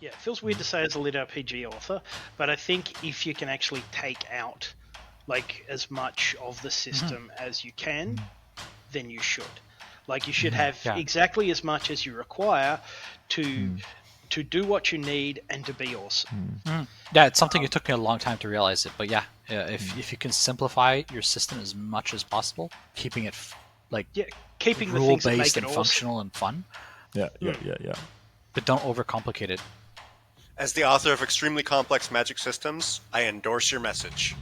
Yeah, it feels weird to say as a litRPG author, but I think if you can actually take out like as much of the system as you can, then you should. Like you should have exactly as much as you require to do what you need and to be awesome. Yeah, it's something it took me a long time to realize it, but if you can simplify your system as much as possible, keeping it keeping the rule things that based make it and awesome. functional and fun. Yeah. But don't overcomplicate it. As the author of extremely complex magic systems, I endorse your message.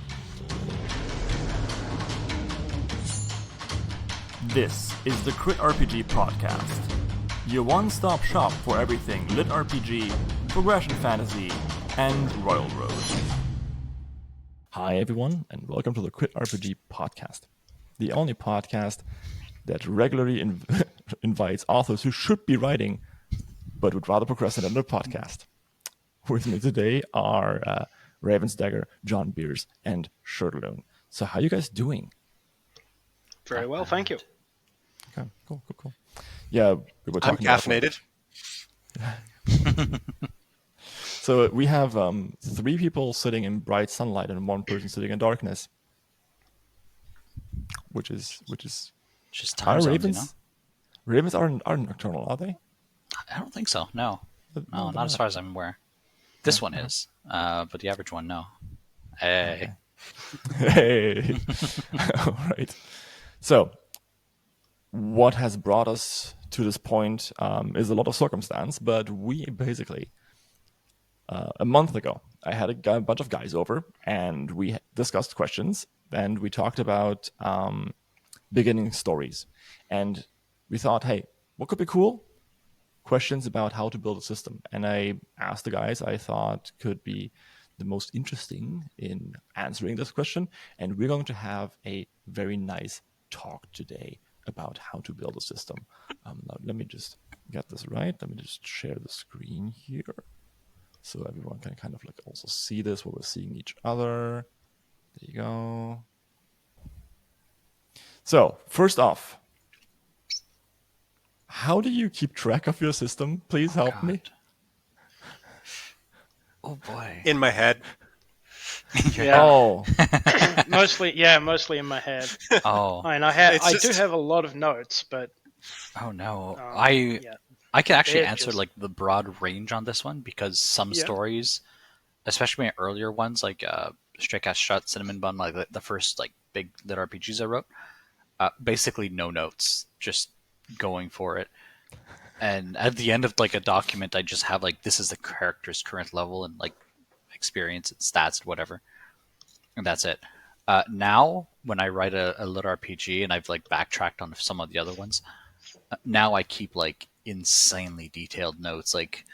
This is the CritRPG podcast, your one-stop shop for everything litRPG, progression fantasy, and Royal Road. Hi everyone, and welcome to the CritRPG podcast, the only podcast that regularly invites authors who should be writing, but would rather procrastinate on their podcast. With me today are RavensDagger, John Bierce, and Shirtaloon. So how are you guys doing? Very well, thank you. Okay, cool. Yeah, we were talking. I'm caffeinated. So we have 3 people sitting in bright sunlight and 1 person sitting in darkness, which is just time zones, ravens. you know? Ravens are nocturnal, are they? I don't think so. No, not as far as I'm aware. This one is, but the average one, no. Hey. Hey. All right. So, what has brought us to this point is a lot of circumstance, but we basically, a month ago, I had a bunch of guys over, and we discussed questions, and we talked about beginning stories. And we thought, hey, what could be cool? Questions about how to build a system. And I asked the guys I thought could be the most interesting in answering this question. And we're going to have a very nice talk today about how to build a system. Now, let me just get this right. Let me just share the screen here so everyone can kind of like also see this while we're seeing each other. There you go. So first off, how do you keep track of your system? Please help me. Oh boy. In my head. Yeah. Oh. mostly in my head. Oh. And I do have a lot of notes, but oh no. I can actually answer like the broad range on this one because some stories, especially my earlier ones like Stray Cat Shut, Cinnamon Bun, like the first like big litRPGs I wrote, basically no notes, just going for it. And at the end of like a document, I just have like, this is the character's current level and like experience and stats and whatever, and that's it. Now when I write a litRPG, and I've like backtracked on some of the other ones, now I keep like insanely detailed notes, like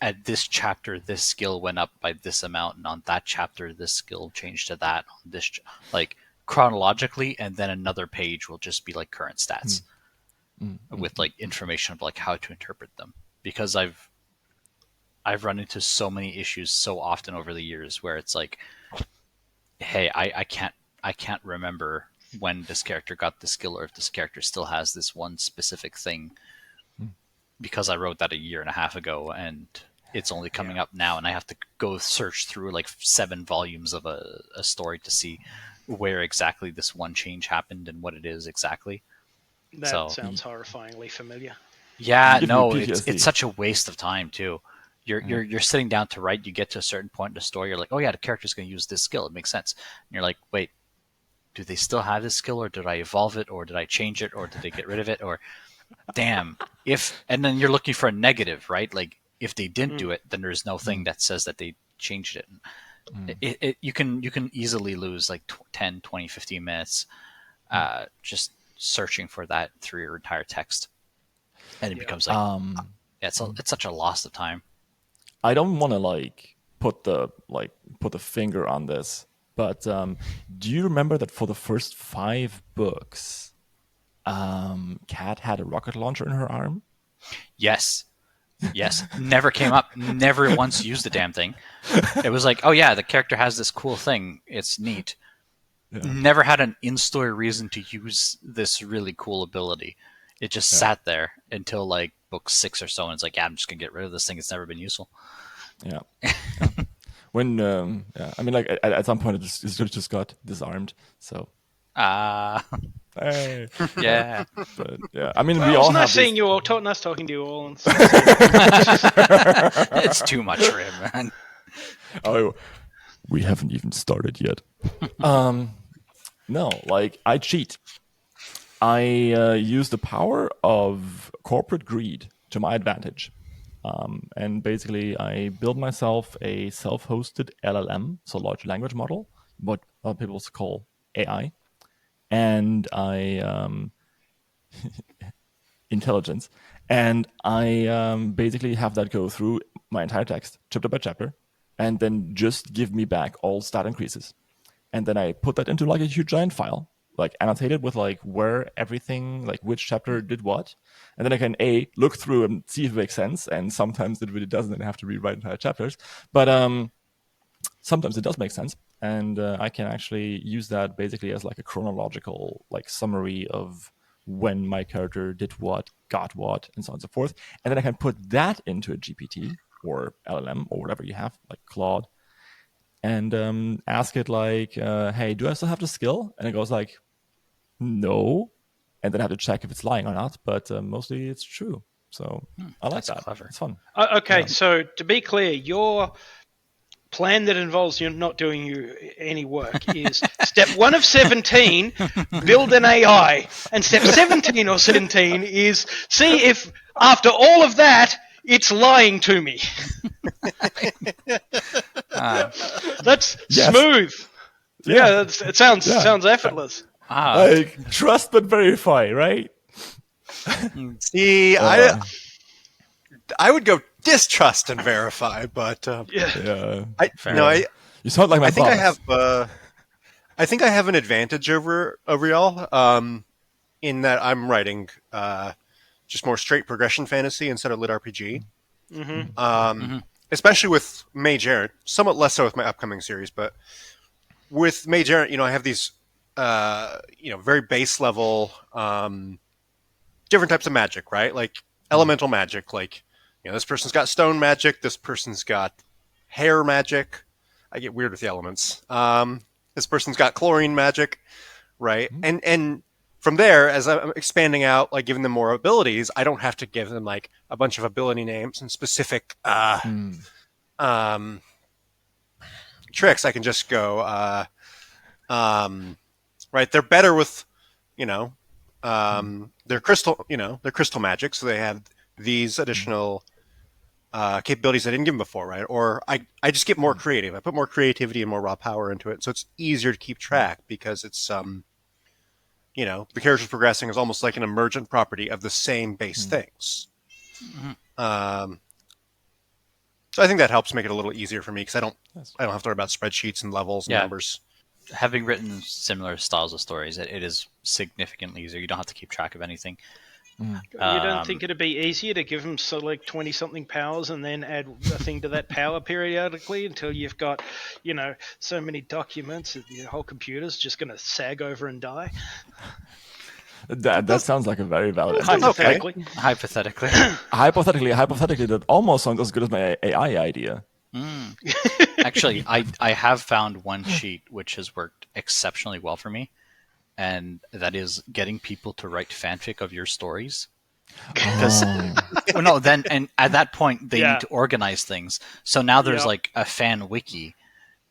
at this chapter this skill went up by this amount, and on that chapter this skill changed to that, on this like chronologically, and then another page will just be like current stats. With like information of like how to interpret them, because I've run into so many issues so often over the years where it's like, hey, I can't remember when this character got the skill, or if this character still has this one specific thing, because I wrote that a year and a half ago and it's only coming up now, and I have to go search through like 7 volumes of a story to see where exactly this one change happened and what it is exactly. That sounds horrifyingly familiar. Yeah, no, it's such a waste of time too. You're sitting down to write, you get to a certain point in the story, you're like, oh yeah, the character's going to use this skill, it makes sense. And you're like, wait, do they still have this skill, or did I evolve it, or did I change it, or did they get rid of it, or damn, and then you're looking for a negative, right? Like if they didn't do it, then there's no thing that says that they changed it. You can easily lose like 10, 20, 15 minutes just searching for that through your entire text, and it becomes like it's such a loss of time. I don't want to like put the finger on this, but do you remember that for the first 5 books, Kat had a rocket launcher in her arm? Yes, never came up, never once used the damn thing. It was like, oh yeah, the character has this cool thing, it's neat. Yeah. Never had an in-story reason to use this really cool ability. It just sat there until like book 6 or so, and it's like, yeah, I'm just gonna get rid of this thing. It's never been useful. Yeah. When I mean, like at some point it just got disarmed. So. Hey. Yeah. But yeah, I mean, Well, we it all was nice have seeing you all. Nice talking to you all. And It's too much for him, man. Oh, we haven't even started yet. No, like I cheat. I use the power of corporate greed to my advantage. And basically, I build myself a self-hosted LLM, so large language model, what people call AI, and I intelligence, and I basically have that go through my entire text, chapter by chapter, and then just give me back all stat increases, and then I put that into like a huge giant file, like annotated with like where everything, like which chapter did what, and then I can look through and see if it makes sense, and sometimes it really doesn't, and I have to rewrite entire chapters, but sometimes it does make sense, and I can actually use that basically as like a chronological like summary of when my character did what, got what, and so on and so forth. And then I can put that into a GPT or LLM or whatever you have, like Claude, and ask it like, hey, do I still have the skill? And it goes like, no. And then I have to check if it's lying or not, but mostly it's true. So I like that. Clever. It's fun. Okay, Yeah. so to be clear, your plan that involves you not doing any work is step 1 of 17, build an AI, and step 17 or 17 is see if after all of that it's lying to me. That's smooth. Yeah, it sounds effortless. Like trust but verify, right? See, I would go distrust and verify, but you sound like my I think boss. I think I have an advantage over y'all in that I'm writing just more straight progression fantasy instead of lit-RPG. Especially with Mage Errant, somewhat less so with my upcoming series, but with Mage Errant, I have these very base level different types of magic, right? Like elemental magic, like this person's got stone magic, this person's got hair magic. I get weird with the elements. This person's got chlorine magic, right? And from there, as I'm expanding out, like giving them more abilities, I don't have to give them like a bunch of ability names and specific tricks. I can just go, right? They're better with, their crystal magic, so they have these additional capabilities I didn't give them before, right? Or I just get more creative. I put more creativity and more raw power into it, so it's easier to keep track because it's the character's progressing is almost like an emergent property of the same base things. So I think that helps make it a little easier for me because I don't have to worry about spreadsheets and levels and numbers. Having written similar styles of stories, it is significantly easier. You don't have to keep track of anything. You don't think it'd be easier to give them 20-something powers and then add a thing to that power periodically until you've got, so many documents that your whole computer's just going to sag over and die? That sounds like a very valid hypothetically. Hypothetically, that almost sounds as good as my AI idea. Actually, I have found one cheat which has worked exceptionally well for me. And that is getting people to write fanfic of your stories. Because and at that point they need to organize things. So now there's like a fan wiki,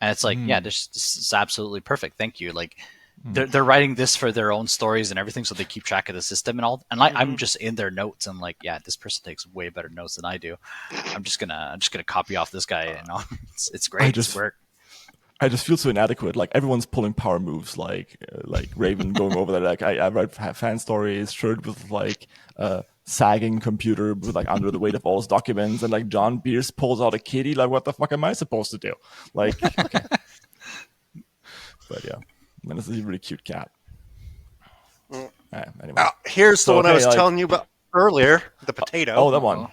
and it's like, this is absolutely perfect. Thank you. Like they're writing this for their own stories and everything, so they keep track of the system and all. And I'm just in their notes and like, this person takes way better notes than I do. I'm just gonna copy off this guy. It's great. It's work. I just feel so inadequate. Like everyone's pulling power moves, like Raven going over there. Like I write fan stories, shirt with like sagging computer with like under the weight of all his documents, and like John Bierce pulls out a kitty. Like what the fuck am I supposed to do? Like, okay. But yeah, this is a really cute cat. Anyway, here's the one I was telling you about earlier. The potato. Oh, that one.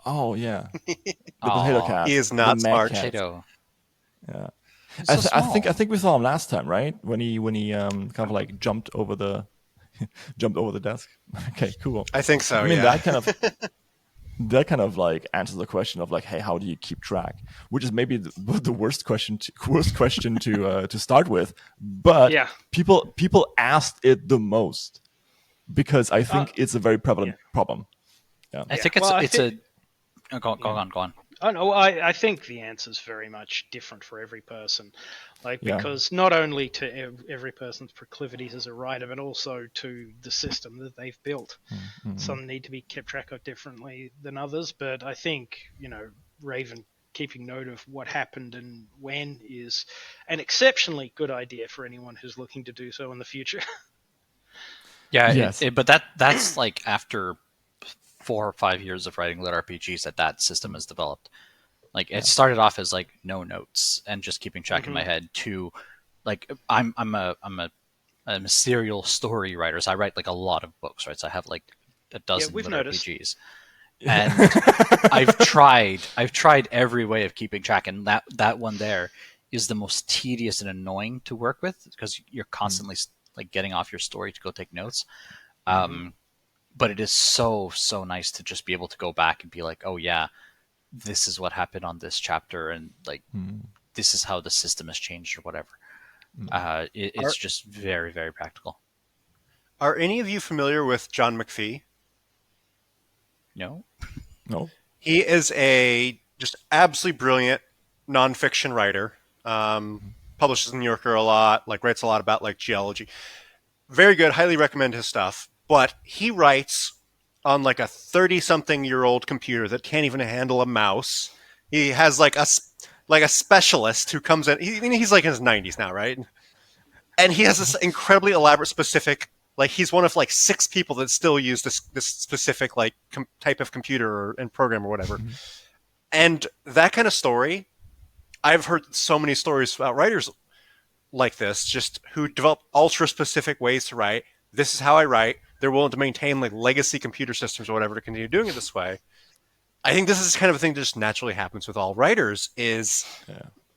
Oh yeah, the potato cat. He is not smart. Potato. Yeah. I think we saw him last time, right? When he kind of like jumped over the jumped over the desk. Okay, cool. I think so. I mean, yeah. that kind of like answers the question of like, hey, how do you keep track? Which is maybe the worst question to start with. But people asked it the most because I think it's a very prevalent problem. Yeah. I think it's a. Go on. Oh no, I think the answer's very much different for every person, because not only to every person's proclivities as a writer, but also to the system that they've built. Mm-hmm. Some need to be kept track of differently than others, but I think Raven keeping note of what happened and when is an exceptionally good idea for anyone who's looking to do so in the future. Yeah, yes. But that's like after 4 or 5 years of writing litRPGs that system is developed. Like it started off as like no notes and just keeping track in my head to like I'm a serial story writer, so I write like a lot of books, right? So I have like a dozen litRPGs. And I've tried every way of keeping track, and that one there is the most tedious and annoying to work with because you're constantly like getting off your story to go take notes. But it is so nice to just be able to go back and be like, oh yeah, this is what happened on this chapter, and like this is how the system has changed or whatever. It's just very, very practical. Are any of you familiar with John McPhee? No. He is a just absolutely brilliant nonfiction writer. Publishes in the New Yorker a lot, like writes a lot about like geology. Very good. Highly recommend his stuff. But he writes on like a 30-something-year-old computer that can't even handle a mouse. He has like a specialist who comes in. He's like in his 90s now, right? And he has this incredibly elaborate, specific. Like he's one of like 6 people that still use this specific like type of computer and program or whatever. And that kind of story, I've heard so many stories about writers like this, just who develop ultra specific ways to write. This is how I write. They're willing to maintain like legacy computer systems or whatever to continue doing it this way. I think this is kind of a thing that just naturally happens with all writers is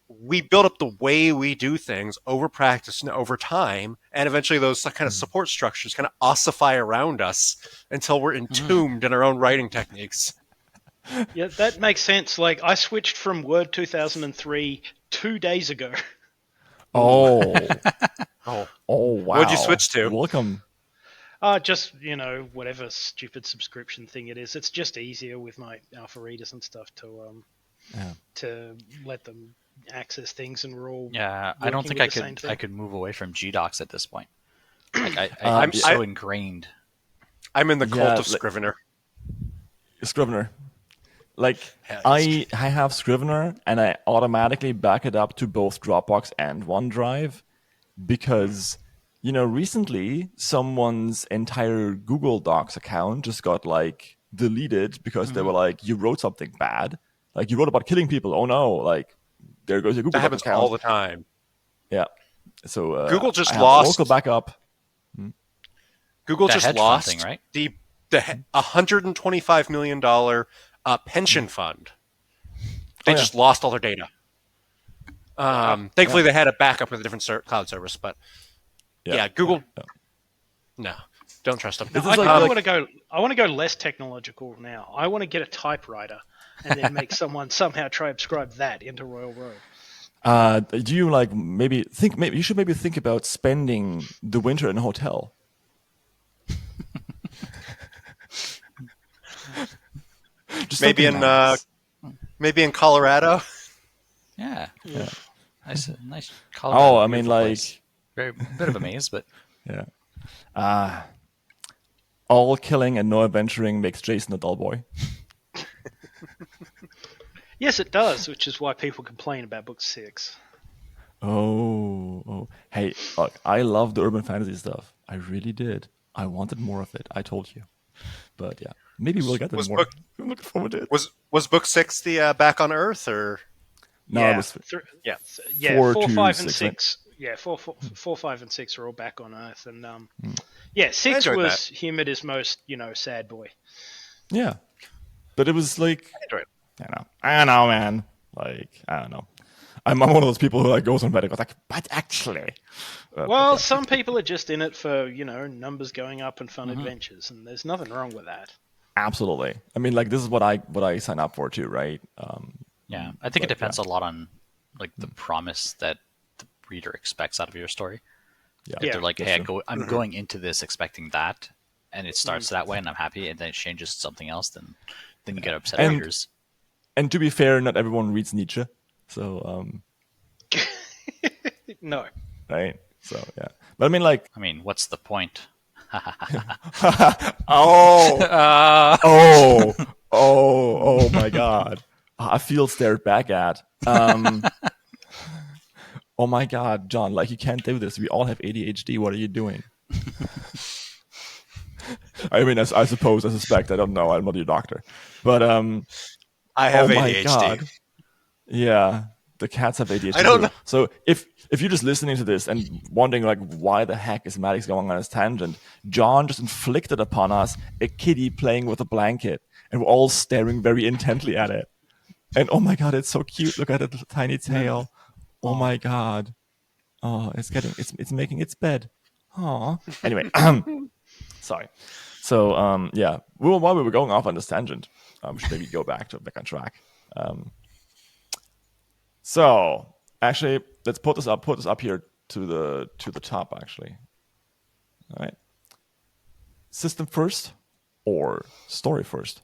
we build up the way we do things over practice and over time. And eventually those kind of support structures kind of ossify around us until we're entombed in our own writing techniques. Yeah, that makes sense. Like I switched from Word 2003 2 days ago. Oh, wow. What'd you switch to? Welcome. Just, whatever stupid subscription thing it is. It's just easier with my alpha readers and stuff to let them access things, and we're all I don't think I could move away from GDocs at this point. Like I'm so ingrained. I'm in the cult of Scrivener. Scrivener. Like I have Scrivener and I automatically back it up to both Dropbox and OneDrive because recently someone's entire Google Docs account just got like deleted because they were like, you wrote something bad, like you wrote about killing people. Oh no, like there goes your Google Docs account. That happens all the time. Yeah. So Google just lost local backup. Google just lost thing, right? the $125 million pension fund. They just lost all their data. Thankfully, they had a backup with a different cloud service, but Google. No, don't trust them. No, I want to go less technological now. I want to get a typewriter and then make someone somehow transcribe that into Royal Road. Do you maybe you should think about spending the winter in a hotel? Maybe in Colorado. Yeah. Nice Colorado. Oh, I mean, place. Very bit of a maze, but all killing and no adventuring makes Jason a dull boy. Yes, it does, which is why people complain about book 6. Oh. Hey, look, I love the urban fantasy stuff. I really did. I wanted more of it. I told you. But yeah, maybe we'll get more. I'm looking forward to it. Was book 6 the Back on Earth or? No, it was 4, 5, and 6. Yeah, 4, 5, and 6 are all back on Earth, and 6 was him at his most, sad boy. Yeah, but it was like I know, man. Like I don't know. I'm one of those people who like goes on Reddit, goes like, but actually. Well, some people are just in it for numbers going up and fun adventures, and there's nothing wrong with that. Absolutely. I mean, like this is what I sign up for too, right? Yeah, I think it depends a lot on like the promise that the reader expects out of your story. Yeah, if they're like, hey, I'm true. going into this expecting that, and it starts that way, and I'm happy, and then it changes to something else, then you get upset readers. And to be fair, not everyone reads Nietzsche, so no. Right. So yeah, but I mean, like, what's the point? Oh my God! I feel stared back at. Oh my God, John! Like, you can't do this. We all have ADHD. What are you doing? I mean, I suspect. I don't know. I'm not your doctor, but I have ADHD. My God. Yeah, the cats have ADHD. I don't know. So if you're just listening to this and wondering like why the heck is Maddox going on his tangent, John just inflicted upon us a kitty playing with a blanket, and we're all staring very intently at it. And oh my God, it's so cute! Look at its tiny tail. Oh my God. Oh, it's making its bed. Aw. Anyway, sorry. So yeah, while we were going off on this tangent, we should maybe go back on track. So actually, let's put this up here to the top. Actually, all right. System first or story first?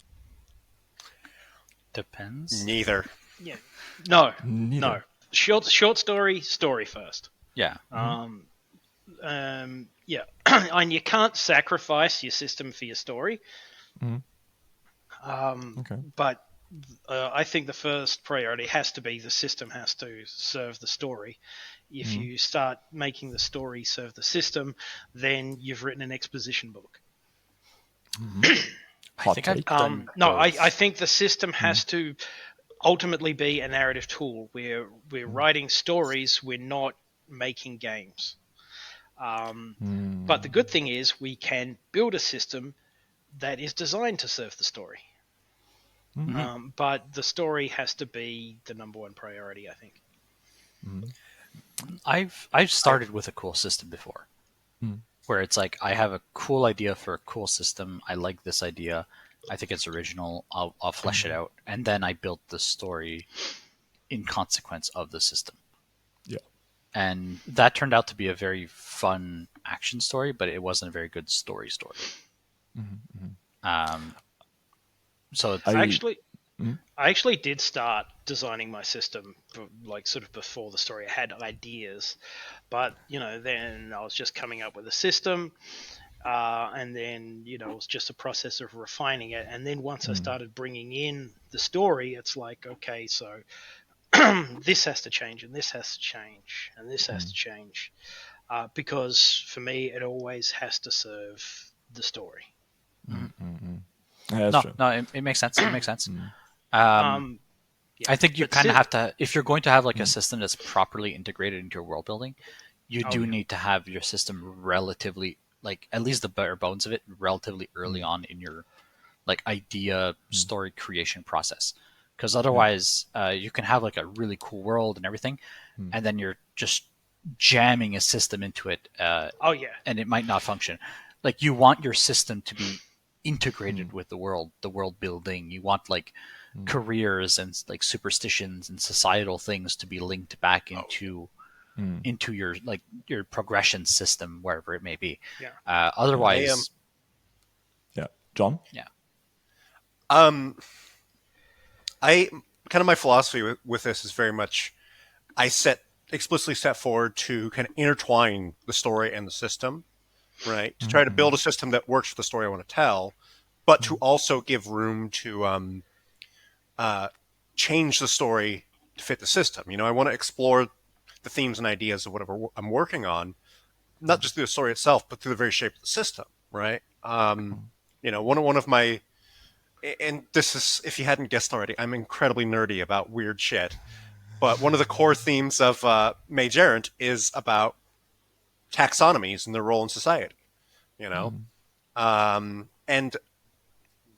Depends. Neither. Yeah. No. Neither. No. Short story first. Yeah. Yeah. And you can't sacrifice your system for your story. Okay. But I think the first priority has to be the system has to serve the story. If you start making the story serve the system, then you've written an exposition book. I think I've done no, I think the system has to ultimately be a narrative tool. We're writing stories. We're not making games. But the good thing is we can build a system that is designed to serve the story. But the story has to be the number one priority, I think. I've started with a cool system before, where it's like I have a cool idea for a cool system. I like this idea. I think it's original. I'll flesh it out, and then I built the story in consequence of the system. Yeah, and that turned out to be a very fun action story, but it wasn't a very good story. So I actually did start designing my system like sort of before the story. I had ideas, but then I was just coming up with a system, and then it was just a process of refining it. And then once I started bringing in the story, it's like, okay, so this has to change, and this has to change, and this has to change, because for me, it always has to serve the story. Yeah, that's true. No, it makes sense. It makes sense. I think you kind of have to, if you're going to have like a system that's properly integrated into your world building, you do need to have your system relatively, like at least the bare bones of it, relatively early on in your like idea story creation process. Because otherwise, you can have like a really cool world and everything, and then you're just jamming a system into it. And it might not function. Like you want your system to be integrated with the world building. You want like careers and like superstitions and societal things to be linked back into your like your progression system, wherever it may be. Otherwise, John. I kind of my philosophy with this is very much I explicitly set forward to kind of intertwine the story and the system, right? To try to build a system that works for the story I want to tell, but to also give room to change the story to fit the system. I want to explore the themes and ideas of whatever I'm working on, not just through the story itself, but through the very shape of the system, right? One of my, and this is, if you hadn't guessed already, I'm incredibly nerdy about weird shit. But one of the core themes of Mage Errant is about taxonomies and their role in society, and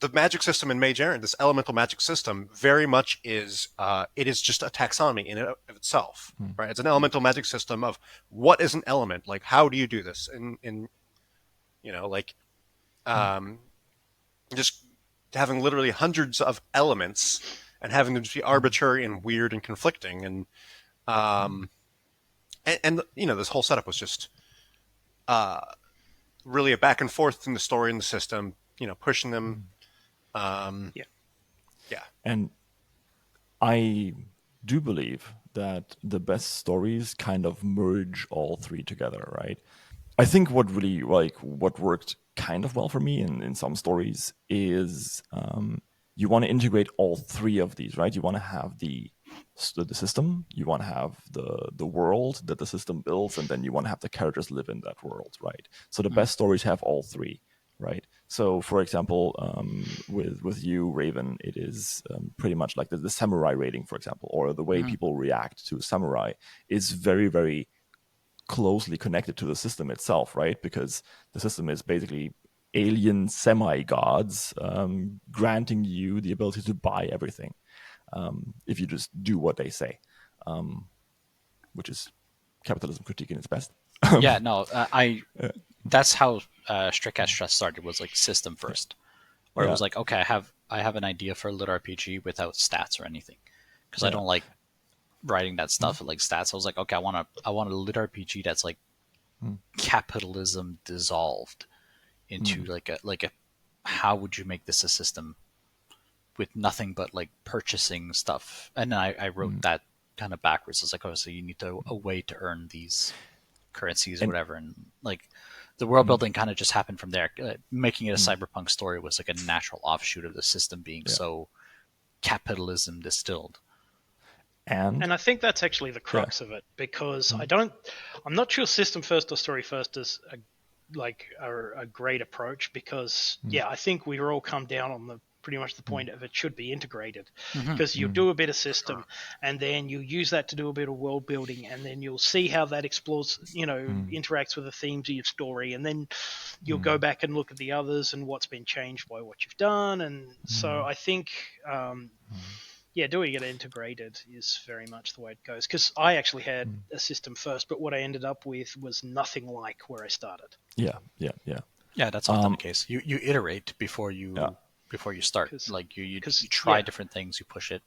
the magic system in Mage Errant, this elemental magic system, very much is it is just a taxonomy in and of itself, right? It's an elemental magic system of what is an element, like how do you do this, in just having literally hundreds of elements and having them just be arbitrary and weird and conflicting, and this whole setup was just really a back and forth in the story and the system, pushing them. And I do believe that the best stories kind of merge all three together, right? I think what worked kind of well for me in some stories is you want to integrate all three of these, right? You want to have the system, you want to have the world that the system builds, and then you want to have the characters live in that world, right? So the best stories have all three, right? So, for example, with you, Raven, it is pretty much like the samurai rating, for example, or the way people react to samurai is very, very closely connected to the system itself, right? Because the system is basically alien semi-gods granting you the ability to buy everything if you just do what they say, which is capitalism critique in its best. That's how Strict Cast Stress started, was like system first, where it was like, okay, I have an idea for a litRPG without stats or anything, because I don't like writing that stuff like stats. I was like, okay, I want a litRPG that's like capitalism dissolved into like a how would you make this a system with nothing but like purchasing stuff. And then I wrote that kind of backwards. It's like, oh, so you need a way to earn these currencies or whatever, and like the world building kind of just happened from there. Making it a cyberpunk story was like a natural offshoot of the system being so capitalism distilled. And I think that's actually the crux of it, because I'm not sure system first or story first is a great approach, because I think we've all come down on pretty much the point of it should be integrated, because you do a bit of system and then you use that to do a bit of world building, and then you'll see how that explores, interacts with the themes of your story, and then you'll go back and look at the others and what's been changed by what you've done. And so I think doing it integrated is very much the way it goes, because I actually had a system first, but what I ended up with was nothing like where I started. That's often the case. You iterate before you start. Like you try different things, you push it.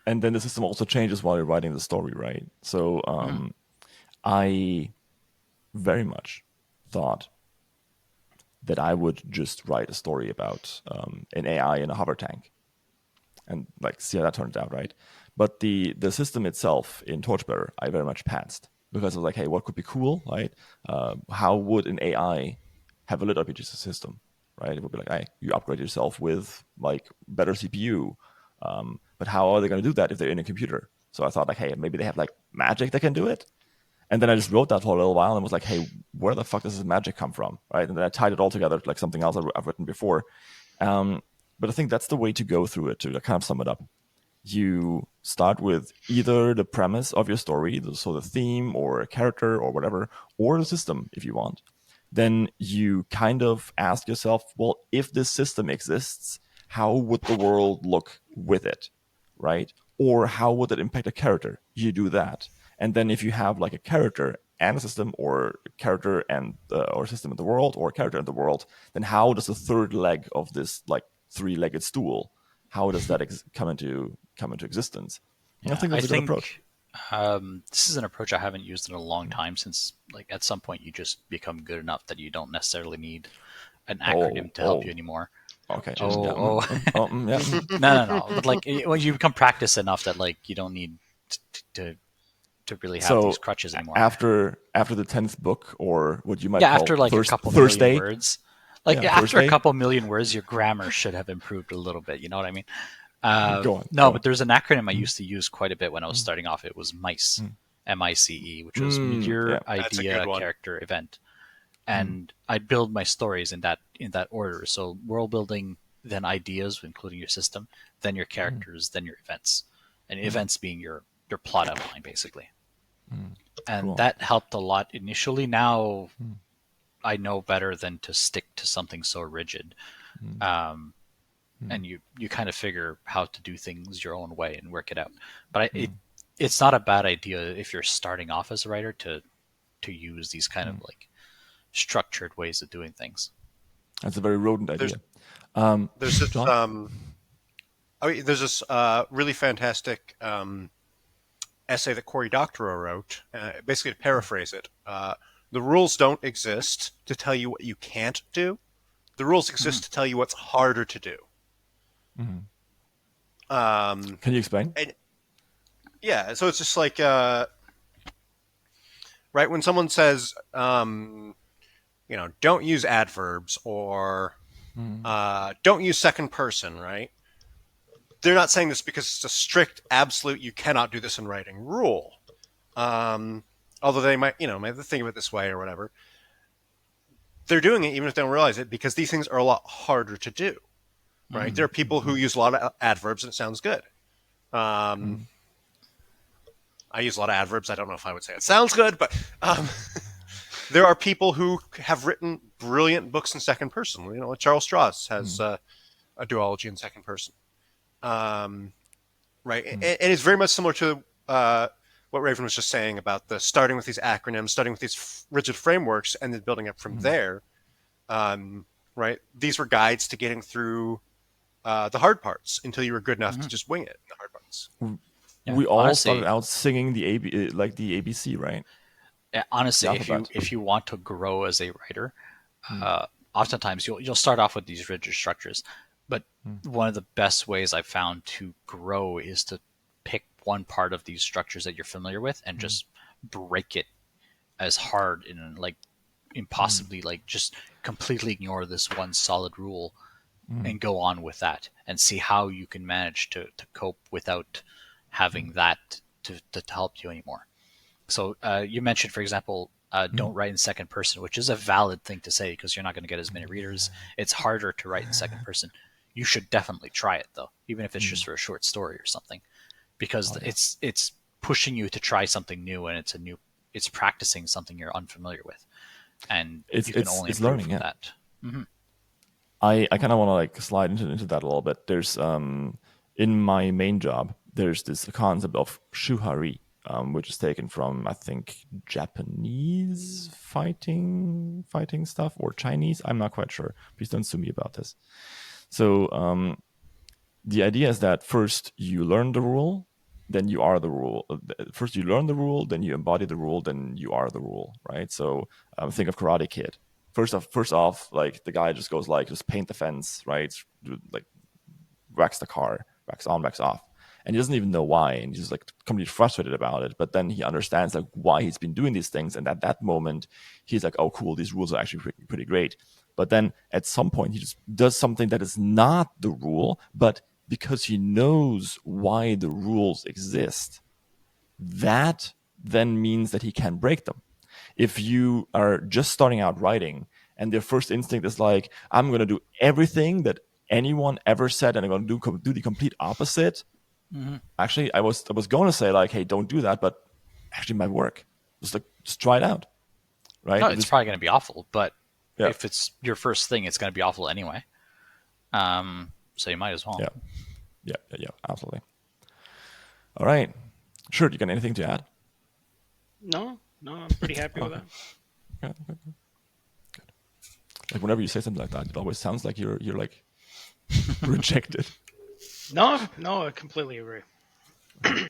And then the system also changes while you're writing the story, right? So I very much thought that I would just write a story about an AI in a hover tank and like see how that turns out, right? But the system itself in Torchbearer, I very much pantsed, because I was like, hey, what could be cool, right? How would an AI have a litRPG system, right? It would be like, hey, you upgrade yourself with like better CPU, but how are they going to do that if they're in a computer? So I thought like, hey, maybe they have like magic that can do it. And then I just wrote that for a little while and was like, hey, where the fuck does this magic come from, right? And then I tied it all together to like something else I've written before. But I think that's the way to go through it, to kind of sum it up. You start with either the premise of your story, so the theme or a character or whatever, or the system if you want. Then you kind of ask yourself, well, if this system exists, how would the world look with it, right? Or how would it impact a character? You do that. And then if you have like a character and a system, or a character and or system in the world, or a character in the world, then how does the third leg of this like three-legged stool, how does that come into existence? I think that's a good approach. This is an approach I haven't used in a long time, since like at some point you just become good enough that you don't necessarily need an acronym to help you anymore. Okay. No. But like when you become practiced enough that like you don't need to really have these crutches anymore. After the 10th book, or what you might call after like a couple million words. Like after a couple million words, your grammar should have improved a little bit. You know what I mean? Go on. But there's an acronym I used to use quite a bit when I was starting off. It was MICE, MICE, which was Meteor, Idea, Character, Event. And I'd build my stories in that order. So world building, then ideas, including your system, then your characters, then your events. And events being your plot outline, basically. And that helped a lot initially. Now I know better than to stick to something so rigid. and you kind of figure how to do things your own way and work it out. But it's not a bad idea if you're starting off as a writer to use these kind of like structured ways of doing things. That's a very rodent idea. There's this John? there's this really fantastic essay that Cory Doctorow wrote. Basically, to paraphrase it, the rules don't exist to tell you what you can't do. The rules exist to tell you what's harder to do. Can you explain? Yeah, so it's just like, right, when someone says, don't use adverbs or don't use second person, right? They're not saying this because it's a strict, absolute, you cannot do this in writing rule. Although they might think of it this way or whatever. They're doing it even if they don't realize it because these things are a lot harder to do, right? There are people who use a lot of adverbs and it sounds good. I use a lot of adverbs. I don't know if I would say it sounds good, but there are people who have written brilliant books in second person. Like Charles Stross has a duology in second person. Right. And it's very much similar to what Raven was just saying about the starting with these acronyms, starting with these rigid frameworks, and then building up from there. Right. These were guides to getting through the hard parts until you were good enough to just wing it, the hard parts. Yeah, we all started out singing the ABC, right? Yeah, honestly, if you want to grow as a writer, oftentimes you'll start off with these rigid structures. But one of the best ways I've found to grow is to pick one part of these structures that you're familiar with and just break it as hard and like impossibly, like just completely ignore this one solid rule and go on with that and see how you can manage to cope without having that to help you anymore. So you mentioned, for example, don't write in second person, which is a valid thing to say because you're not going to get as many readers. It's harder to write in second person. You should definitely try it though, even if it's just for a short story or something, because it's pushing you to try something new and it's practicing something you're unfamiliar with, and you can only improve learning, from that. I kind of want to like slide into that a little bit. There's in my main job, there's this concept of shuhari, which is taken from, I think, Japanese fighting stuff or Chinese. I'm not quite sure. Please don't sue me about this. So the idea is that first you learn the rule, then you are the rule. First you learn the rule, then you embody the rule, then you are the rule, right? So think of Karate Kid. First off, like the guy just goes like, just paint the fence, right? Like wax the car, wax on, wax off. And he doesn't even know why, and he's like completely frustrated about it. But then he understands like why he's been doing these things, and at that moment, he's like, "Oh, cool! These rules are actually pretty great." But then at some point, he just does something that is not the rule, but because he knows why the rules exist, that then means that he can break them. If you are just starting out writing, and their first instinct is like, "I'm going to do everything that anyone ever said, and I'm going to do the complete opposite." Actually, I was going to say like, hey, don't do that, but actually, it might work. Just try it out, right? No, it's probably going to be awful, but if it's your first thing, it's going to be awful anyway. So you might as well. Yeah, absolutely. All right, sure. You got anything to add? No, I'm pretty happy with that. Good. Like whenever you say something like that, it always sounds like you're like rejected. No, I completely agree.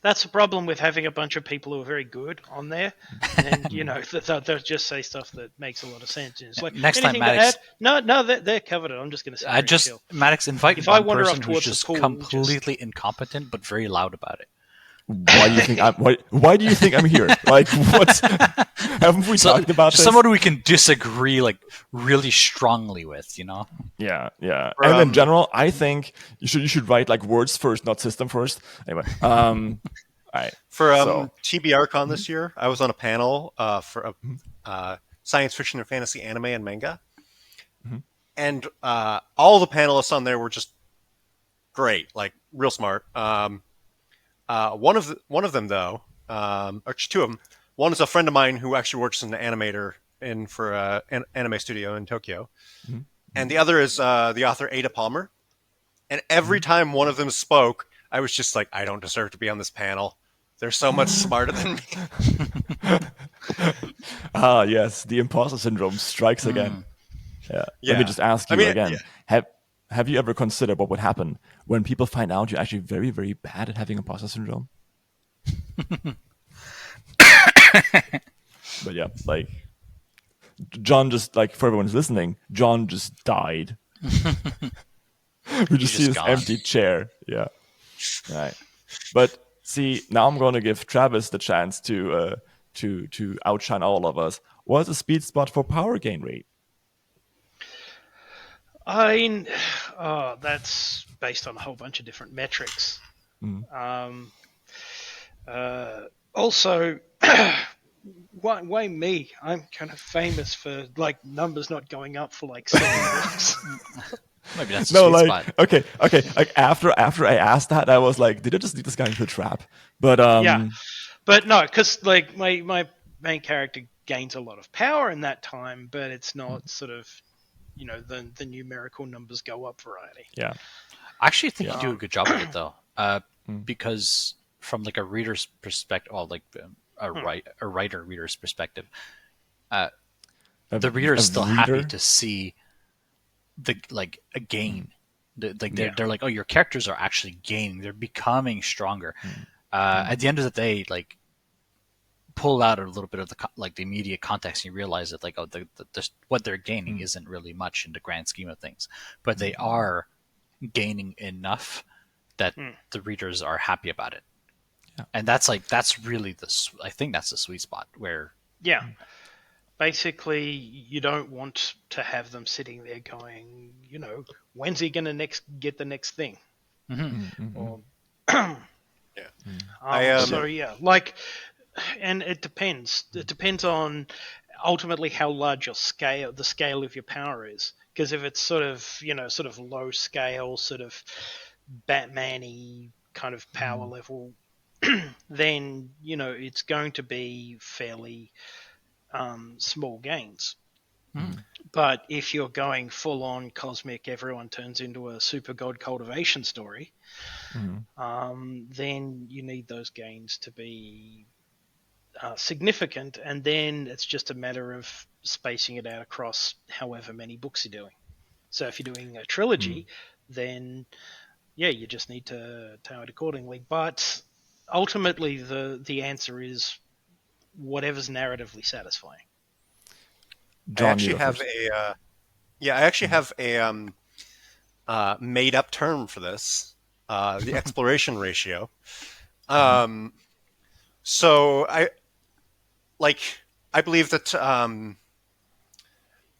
That's the problem with having a bunch of people who are very good on there, and they'll just say stuff that makes a lot of sense. And it's like, next time, Maddox, no, they're covered. I'm just going to say, Maddox, invite if one I wander person off towards who's just the pool, completely incompetent but very loud about it. Why do you think why do you think I'm here? Like, what? Haven't we talked about this? Someone we can disagree like really strongly with, Yeah. And in general, I think you should write like words first, not system first. Anyway, all right. For TBRCon this year, I was on a panel for science fiction and fantasy anime and manga, and all the panelists on there were just great, like real smart. One of them though, actually two of them. One is a friend of mine who actually works as an animator for an anime studio in Tokyo, and the other is the author Ada Palmer. And every time one of them spoke, I was just like, I don't deserve to be on this panel. They're so much smarter than me. Yes, the imposter syndrome strikes again. Yeah. Let me just ask you again. Yeah. Have you ever considered what would happen when people find out you're actually very, very bad at having imposter syndrome? But yeah, like John just, like, for everyone who's listening, John just died. We just see this empty chair. Yeah. All right. But see, now I'm going to give Travis the chance to outshine all of us. What's the speed spot for power gain rate? That's based on a whole bunch of different metrics. Also, why me? I'm kind of famous for like numbers not going up for like 7 weeks. Maybe that's a sweet spot. Okay. Like after I asked that, I was like, did I just lead this guy into a trap? But yeah, but no, because like my main character gains a lot of power in that time, but it's not sort of, you know, the numerical numbers go up variety. Yeah, I actually think you do a good job of it though, because from like a reader's perspective, or like a writer reader's perspective, the reader is still happy to see a gain. They're like, oh, your characters are actually gaining. They're becoming stronger. At the end of the day, like, pull out a little bit of the immediate context, and you realize that like, oh, what they're gaining isn't really much in the grand scheme of things, but they are gaining enough that the readers are happy about it. Yeah. And that's really I think that's the sweet spot where basically you don't want to have them sitting there going, you know, when's he gonna get the next thing? Or like, and it depends. It depends on ultimately how large the scale of your power is. Because if it's sort of low scale, sort of Batman-y kind of power level, then, you know, it's going to be fairly small gains. But if you're going full on cosmic, everyone turns into a super god cultivation story, then you need those gains to be significant, and then it's just a matter of spacing it out across however many books you're doing. So if you're doing a trilogy, then you just need to tow it accordingly. But ultimately, the answer is whatever's narratively satisfying. John, I actually have a made up term for this, the exploration ratio. So I believe that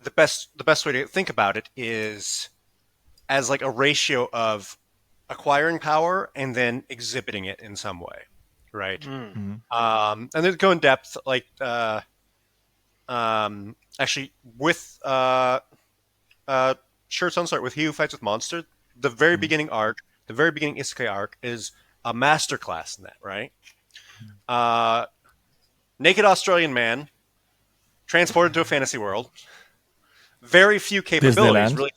the best way to think about it is as like a ratio of acquiring power and then exhibiting it in some way, right? And then go in depth, like actually with Shirts on Start with He Who Fights with Monster, the very beginning arc, the very beginning Isekai arc is a masterclass in that, right? Naked Australian man transported to a fantasy world. Very few capabilities. Disneyland. Really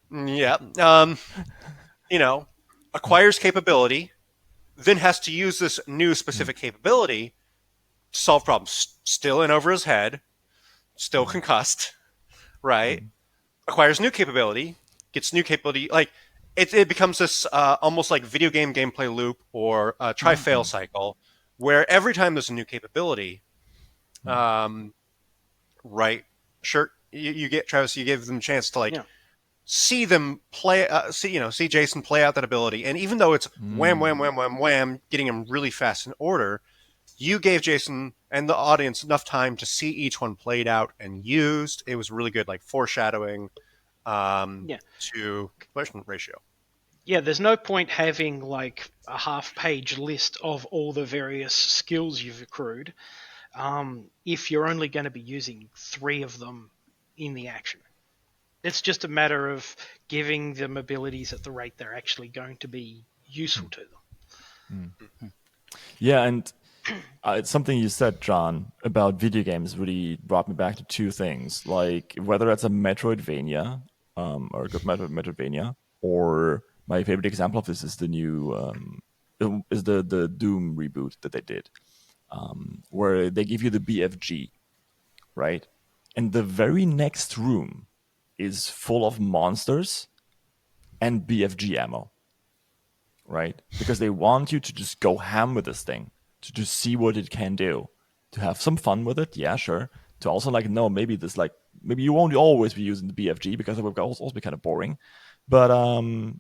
struggling. Yeah. You know, acquires capability, then has to use this new specific capability to solve problems. Still in over his head, still concussed, right? Acquires new capability, gets new capability. Like it becomes this almost like video game gameplay loop or a try-fail cycle, where every time there's a new capability, right? Sure, you get Travis. You give them a chance to see them play. See Jason play out that ability, and even though it's wham, wham, wham, wham, wham, getting him really fast in order, you gave Jason and the audience enough time to see each one played out and used. It was really good, like foreshadowing to completion ratio. Yeah, there's no point having like a half-page list of all the various skills you've accrued if you're only going to be using 3 of them in the action. It's just a matter of giving them abilities at the rate they're actually going to be useful to them. Yeah, and it's something you said, John, about video games really brought me back to 2 things. Like whether it's a Metroidvania or a good Metroidvania, Or my favorite example of this is the new is the Doom reboot that they did, where they give you the BFG, right? And the very next room is full of monsters and BFG ammo, right? Because they want you to just go ham with this thing, to just see what it can do, to have some fun with it, yeah, sure. To also like, no, maybe you won't always be using the BFG because it will also be kind of boring. But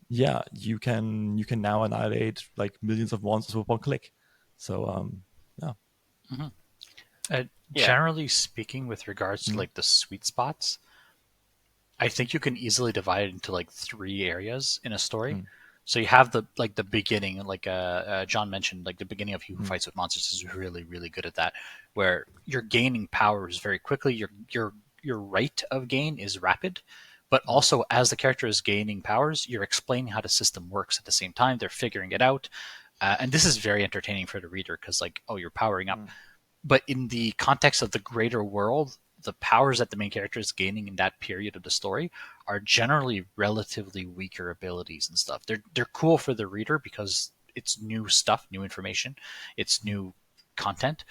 yeah, you can now annihilate like millions of monsters with one click. So yeah. Mm-hmm. Generally speaking, with regards to like the sweet spots, I think you can easily divide it into like 3 areas in a story. So you have the beginning, like John mentioned, like the beginning of Who Fights with Monsters is really, really good at that, where you're gaining powers very quickly. Your rate of gain is rapid, but also as the character is gaining powers, you're explaining how the system works at the same time. They're figuring it out, and this is very entertaining for the reader because, like, oh, you're powering up. But in the context of the greater world, the powers that the main character is gaining in that period of the story are generally relatively weaker abilities and stuff. They're cool for the reader because it's new stuff, new information, it's new content.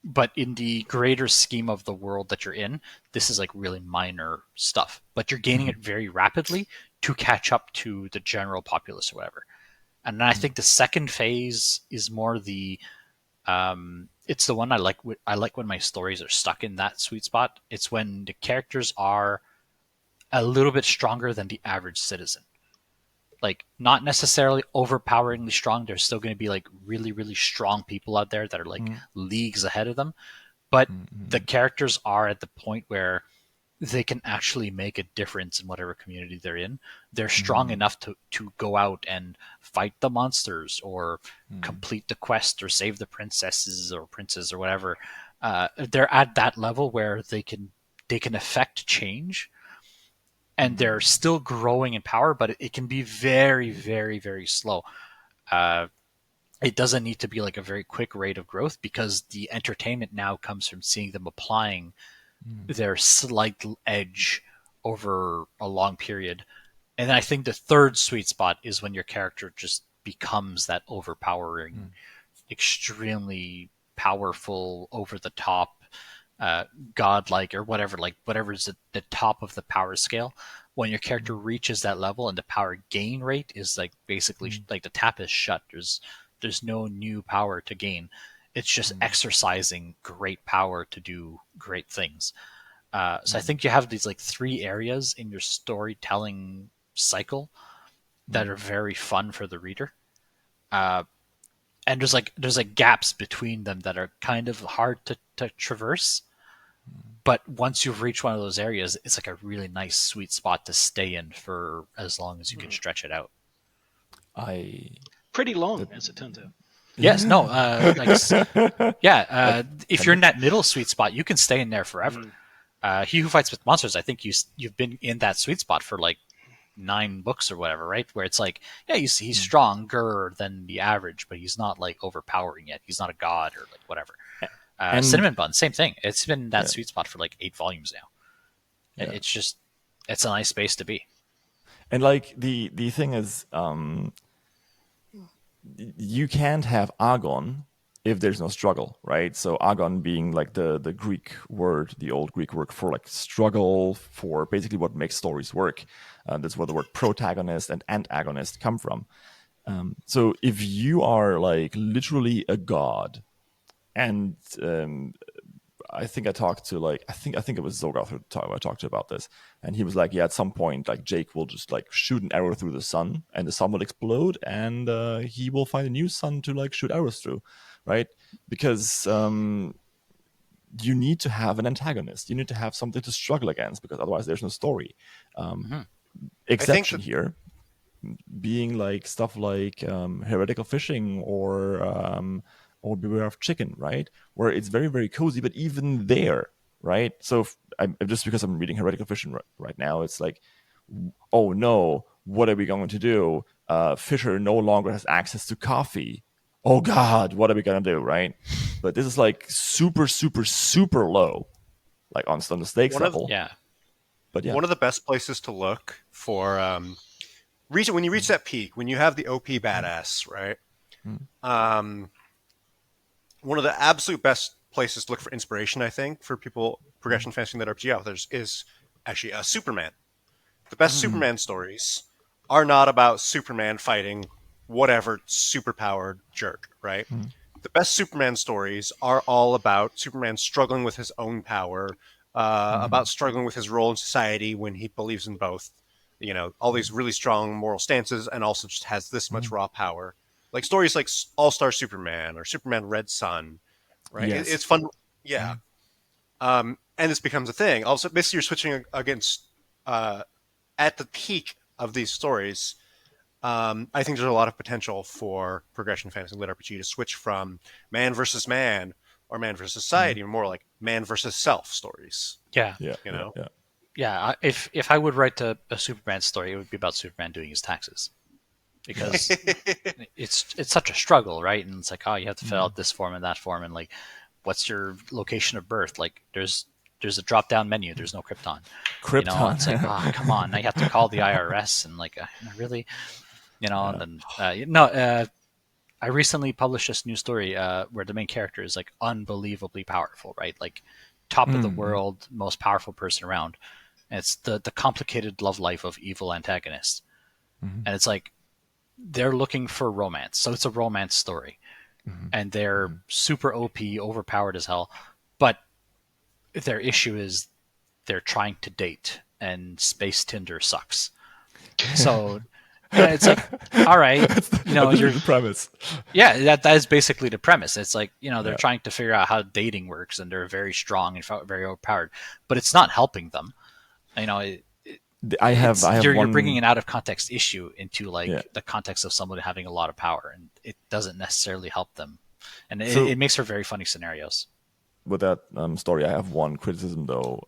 But in the greater scheme of the world that you're in, this is like really minor stuff. But you're gaining it very rapidly to catch up to the general populace or whatever. And then I think the second phase is more the it's the one I like. I like when my stories are stuck in that sweet spot. It's when the characters are a little bit stronger than the average citizen. Like, not necessarily overpoweringly strong. There's still going to be like really, really strong people out there that are like leagues ahead of them. But the characters are at the point where they can actually make a difference in whatever community they're in. They're strong enough to go out and fight the monsters or complete the quest or save the princesses or princes or whatever. They're at that level where they can affect change, and they're still growing in power, but it can be very, very, very slow. It doesn't need to be like a very quick rate of growth because the entertainment now comes from seeing them applying their slight edge over a long period. And I think the third sweet spot is when your character just becomes that overpowering, extremely powerful, over the top, godlike, or whatever, like whatever is at the top of the power scale. When your character reaches that level and the power gain rate is like basically like the tap is shut. There's no new power to gain. It's just exercising great power to do great things. So I think you have these like 3 areas in your storytelling cycle that are very fun for the reader. And there's like gaps between them that are kind of hard to traverse. But once you've reached one of those areas, it's like a really nice sweet spot to stay in for as long as you can stretch it out. Pretty long, as it turns out. Yes, no, if you're in that middle sweet spot, you can stay in there forever. He Who Fights with Monsters, I think you've been in that sweet spot for like 9 books or whatever, right? Where it's like, yeah, he's stronger than the average, but he's not like overpowering yet. He's not a god or like whatever. Cinnamon Bun, same thing. It's been in that sweet spot for like 8 volumes now. Yeah. It's a nice space to be. And like the thing is, you can't have agon if there's no struggle, right? So agon being like the Greek word, the old Greek word for like struggle, for basically what makes stories work. That's where the word protagonist and antagonist come from. So if you are like literally a god, and I think I talked to like I think it was Zogoth who I talked to about this, and he was like, yeah, at some point like Jake will just like shoot an arrow through the sun, and the sun will explode, and he will find a new sun to like shoot arrows through, right? Because you need to have an antagonist, you need to have something to struggle against, because otherwise there's no story. Exception here being like stuff like heretical fishing or Beware of Chicken, right? Where it's very, very cozy, but even there, right? So just because I'm reading Heretical Fishing right now, it's like, oh no, what are we going to do? Fisher no longer has access to coffee. Oh God, what are we going to do, right? But this is like super, super, super low, like on the stakes level. Yeah. But yeah, one of the best places to look for when you reach that peak, when you have the OP badass, right? One of the absolute best places to look for inspiration, I think, for people progression fantasy litRPG authors is actually Superman. The best Superman stories are not about Superman fighting whatever superpowered jerk, right? The best Superman stories are all about Superman struggling with his own power, about struggling with his role in society when he believes in both, all these really strong moral stances, and also just has this much raw power. Like stories like All-Star Superman or Superman Red Sun, right? Yes. It's fun, yeah. And this becomes a thing. Also, basically, you're switching against at the peak of these stories. I think there's a lot of potential for progression fantasy litRPG to switch from man versus man or man versus society, or more like man versus self stories. Yeah. Yeah. If I would write a Superman story, it would be about Superman doing his taxes, because it's such a struggle, right? And it's like, oh, you have to fill out this form and that form, and like, what's your location of birth? Like, there's a drop down menu. There's no Krypton. It's like, oh, come on. Now you have to call the IRS, and like, really, and then I recently published this new story where the main character is like unbelievably powerful, right? Like, top of the world, most powerful person around. And it's the complicated love life of evil antagonists. And it's like, they're looking for romance. So it's a romance story. And they're super OP, overpowered as hell. But their issue is they're trying to date, and space Tinder sucks. So it's like, all right, that's the premise. Yeah, that is basically the premise. It's like, they're trying to figure out how dating works, and they're very strong and very overpowered, but it's not helping them. You're bringing an out of context issue into the context of somebody having a lot of power, and it doesn't necessarily help them, and it makes for very funny scenarios. With that story, I have one criticism though.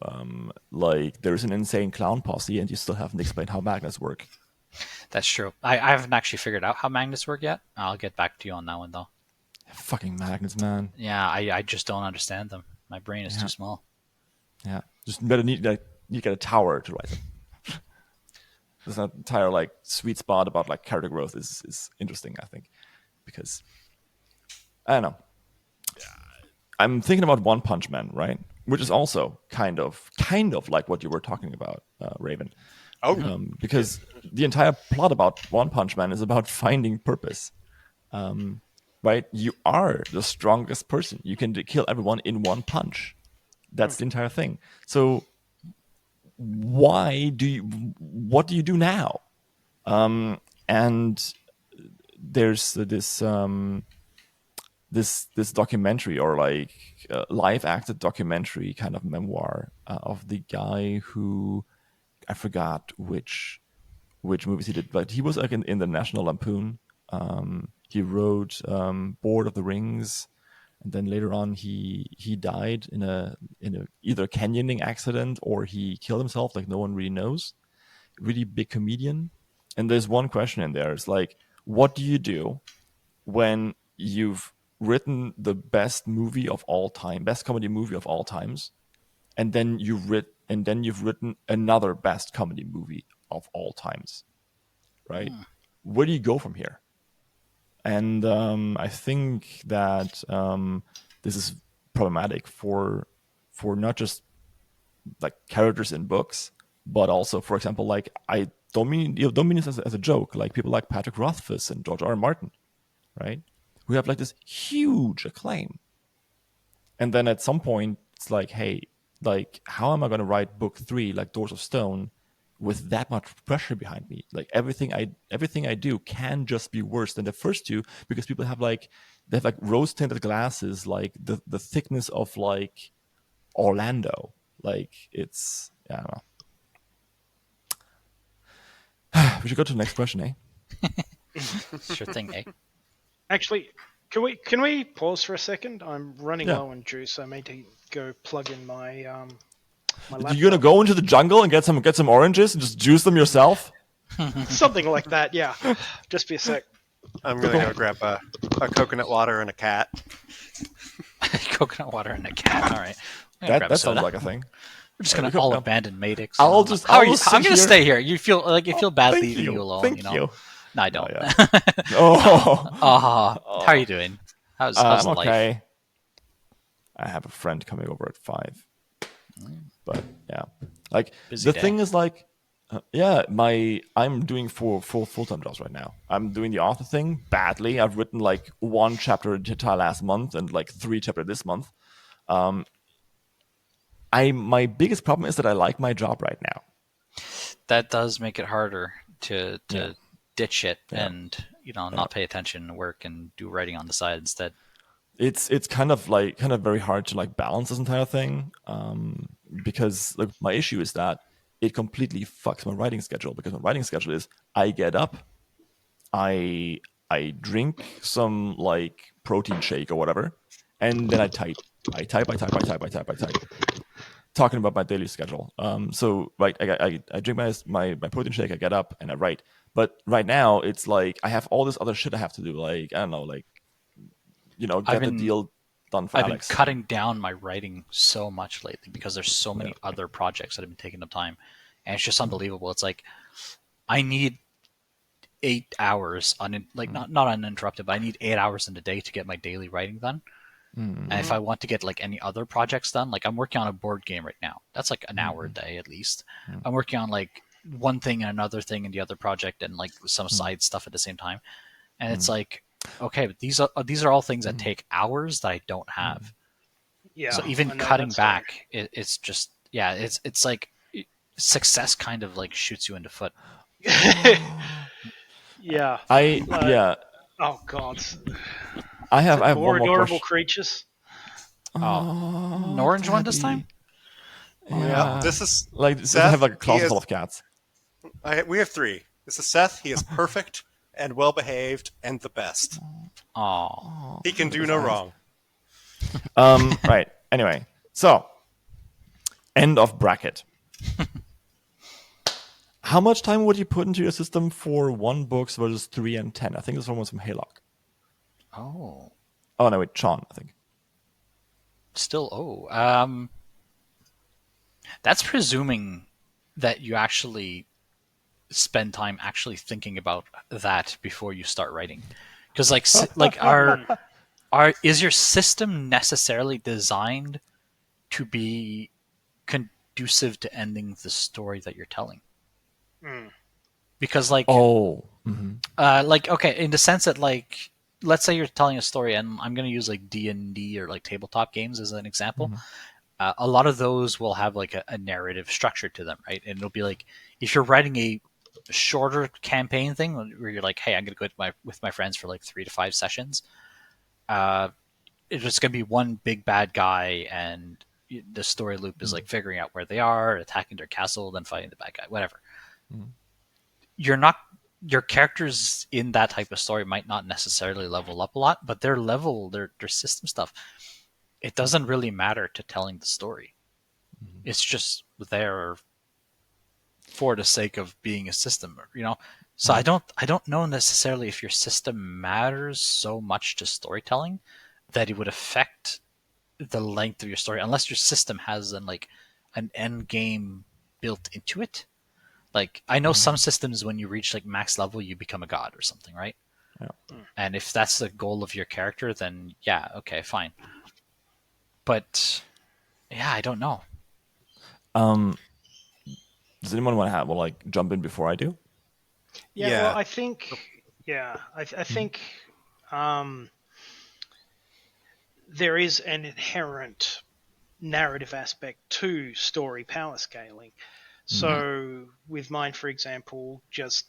There's an insane clown posse, and you still haven't explained how magnets work. That's true. I haven't actually figured out how magnets work yet. I'll get back to you on that one though. Fucking magnets, man. Yeah, I just don't understand them. My brain is too small. Yeah, just need get a tower to write them. This entire sweet spot about character growth is interesting, I think, because I don't know. I'm thinking about One Punch Man, right? Which is also kind of like what you were talking about, Raven. Because the entire plot about One Punch Man is about finding purpose. Right? You are the strongest person. You can kill everyone in one punch. That's the entire thing. So what do you do now? And there's this documentary, or live acted documentary kind of memoir of the guy who, I forgot which movies he did, but he was in the National Lampoon. He wrote Board of the Rings, and then later on he died in a either canyoning accident or he killed himself. No one really knows. Really big comedian. And there's one question in there. It's what do you do when you've written the best movie of all time, best comedy movie of all times, and then you've written another best comedy movie of all times, right? Where do you go from here? And I think that this is problematic for not just characters in books, but also, for example, I don't mean this as a joke. People like Patrick Rothfuss and George R. R. Martin, right? Who have this huge acclaim, and then at some point it's hey, how am I going to write book 3 Doors of Stone with that much pressure behind me? Everything I do can just be worse than the first two, because people have they have rose tinted glasses, the thickness of Orlando. It's, I don't know. We should go to the next question, eh? Sure thing, eh? Actually, can we pause for a second? I'm running low on juice. I may need to go plug in my laptop. You're gonna go into the jungle and get some oranges and just juice them yourself? Something like that, yeah. Just be a sec. I'm really gonna grab a coconut water and a cat. Coconut water and a cat. All right. That sounds like a thing. We're just gonna all abandon Madix. I'm gonna stay here. You feel bad leaving you alone. Thank you. you. No, I don't. Yeah. How are you doing? How's I'm life? okay. I have a friend coming over at 5. But yeah, like Busy day. thing is like, I'm doing 4 full-time jobs right now. I'm doing the author thing badly. I've written like 1 chapter last month and like 3 chapters this month. My biggest problem is that I like my job right now. That does make it harder to ditch it and not pay attention to work and do writing on the side instead. It's kind of very hard to like balance this entire thing, because like my issue is that it completely fucks my writing schedule, because my writing schedule is I get up, I drink some like protein shake or whatever, and then I type, talking about my daily schedule. So right, I drink my protein shake, I get up and I write. But right now it's like I have all this other shit I have to do, like I don't know, like get the deal done for Alex. I've been cutting down my writing so much lately because there's so many other projects that have been taking up time, and it's just unbelievable. It's like I need 8 hours not uninterrupted, but I need 8 hours in a day to get my daily writing done. And if I want to get like any other projects done, like I'm working on a board game right now. That's like an hour a day at least. I'm working on like one thing and another thing in the other project and like some side stuff at the same time. And it's like, okay, but these are all things that take hours that I don't have. Yeah. So even cutting back, it's just it's like success kind of like shoots you in the foot. Yeah. Oh God. I have more one more adorable creatures. An orange one this time? Yeah. This is like Seth, Seth, I have like a closet full of cats. We have 3. This is Seth. He is perfect and well behaved and the best. Oh, he can do no wrong. Right. Anyway, so end of bracket. How much time would you put into your system for 1 books versus 3 and 10? I think this one was from Haylock. Oh no, wait, Sean, I think. Still, that's presuming that you actually spend time actually thinking about that before you start writing. Because is your system necessarily designed to be conducive to ending the story that you're telling? Because okay, in the sense that like, let's say you're telling a story, and I'm going to use like D&D or like tabletop games as an example. A lot of those will have like a narrative structure to them, right? And it'll be like, if you're writing a shorter campaign thing where you're like, hey, I'm going to go with my friends for like 3 to 5 sessions, it's just going to be one big bad guy, and the story loop is like figuring out where they are, attacking their castle, then fighting the bad guy, whatever. Your characters in that type of story might not necessarily level up a lot, but their system stuff, it doesn't really matter to telling the story. It's just there for the sake of being a system, So I don't know necessarily if your system matters so much to storytelling that it would affect the length of your story, unless your system has an end game built into it. Like, I know some systems, when you reach like max level, you become a god or something, right? Yeah. And if that's the goal of your character, then yeah, okay, fine. But yeah, I don't know. Does anyone want to jump in before I do? Yeah. Well, I think. Yeah, I think. There is an inherent narrative aspect to story power scaling. So with mine, for example, just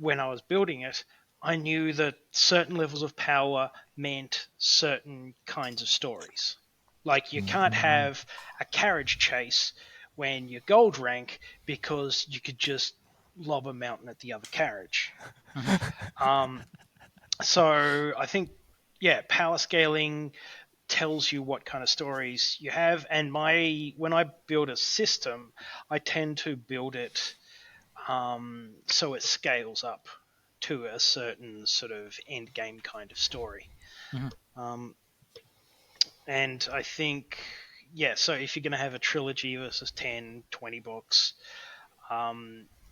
when I was building it, I knew that certain levels of power meant certain kinds of stories. Like, you can't have a carriage chase when you're gold rank, because you could just lob a mountain at the other carriage. So I think, power scaling tells you what kind of stories you have. And when I build a system, I tend to build it so it scales up to a certain sort of end game kind of story. And I think, so if you're going to have a trilogy versus 10, 20 books,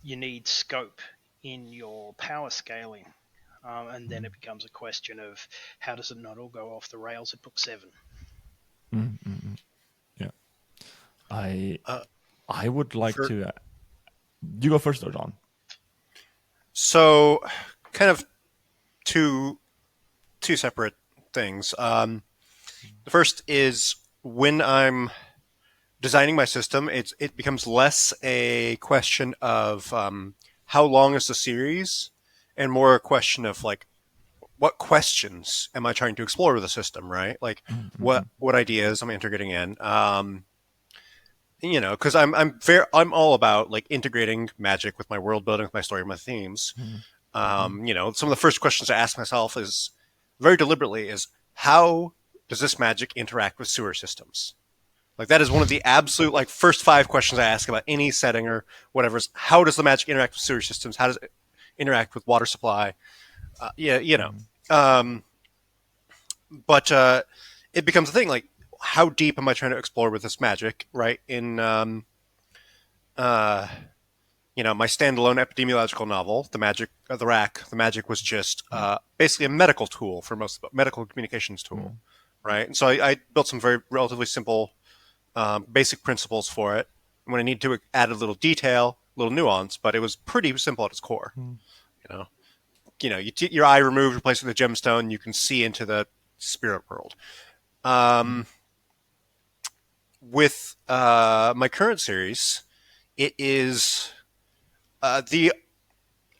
you need scope in your power scaling. And then it becomes a question of how does it not all go off the rails at book 7? Yeah. I would like to... you go first, or John? So, kind of two separate things. The first is when I'm designing my system, it becomes less a question of how long is the series, and more a question of like, what questions am I trying to explore with the system, right? Like, what ideas am I integrating in? Because I'm all about like integrating magic with my world building, with my story, with my themes. Some of the first questions I ask myself is very deliberately is how does this magic interact with sewer systems? Like that is one of the absolute like first 5 questions I ask about any setting or whatever. Is how does the magic interact with sewer systems? How does it interact with water supply? But it becomes a thing like how deep am I trying to explore with this magic, right? In my standalone epidemiological novel, The Magic of the Rack, the magic was just basically a medical tool for most of it, medical communications tool, right? And so I built some very relatively simple basic principles for it. When I need to add a little detail, a little nuance, but it was pretty simple at its core. Your eye removed, replaced with a gemstone, you can see into the spirit world. With my current series, it is the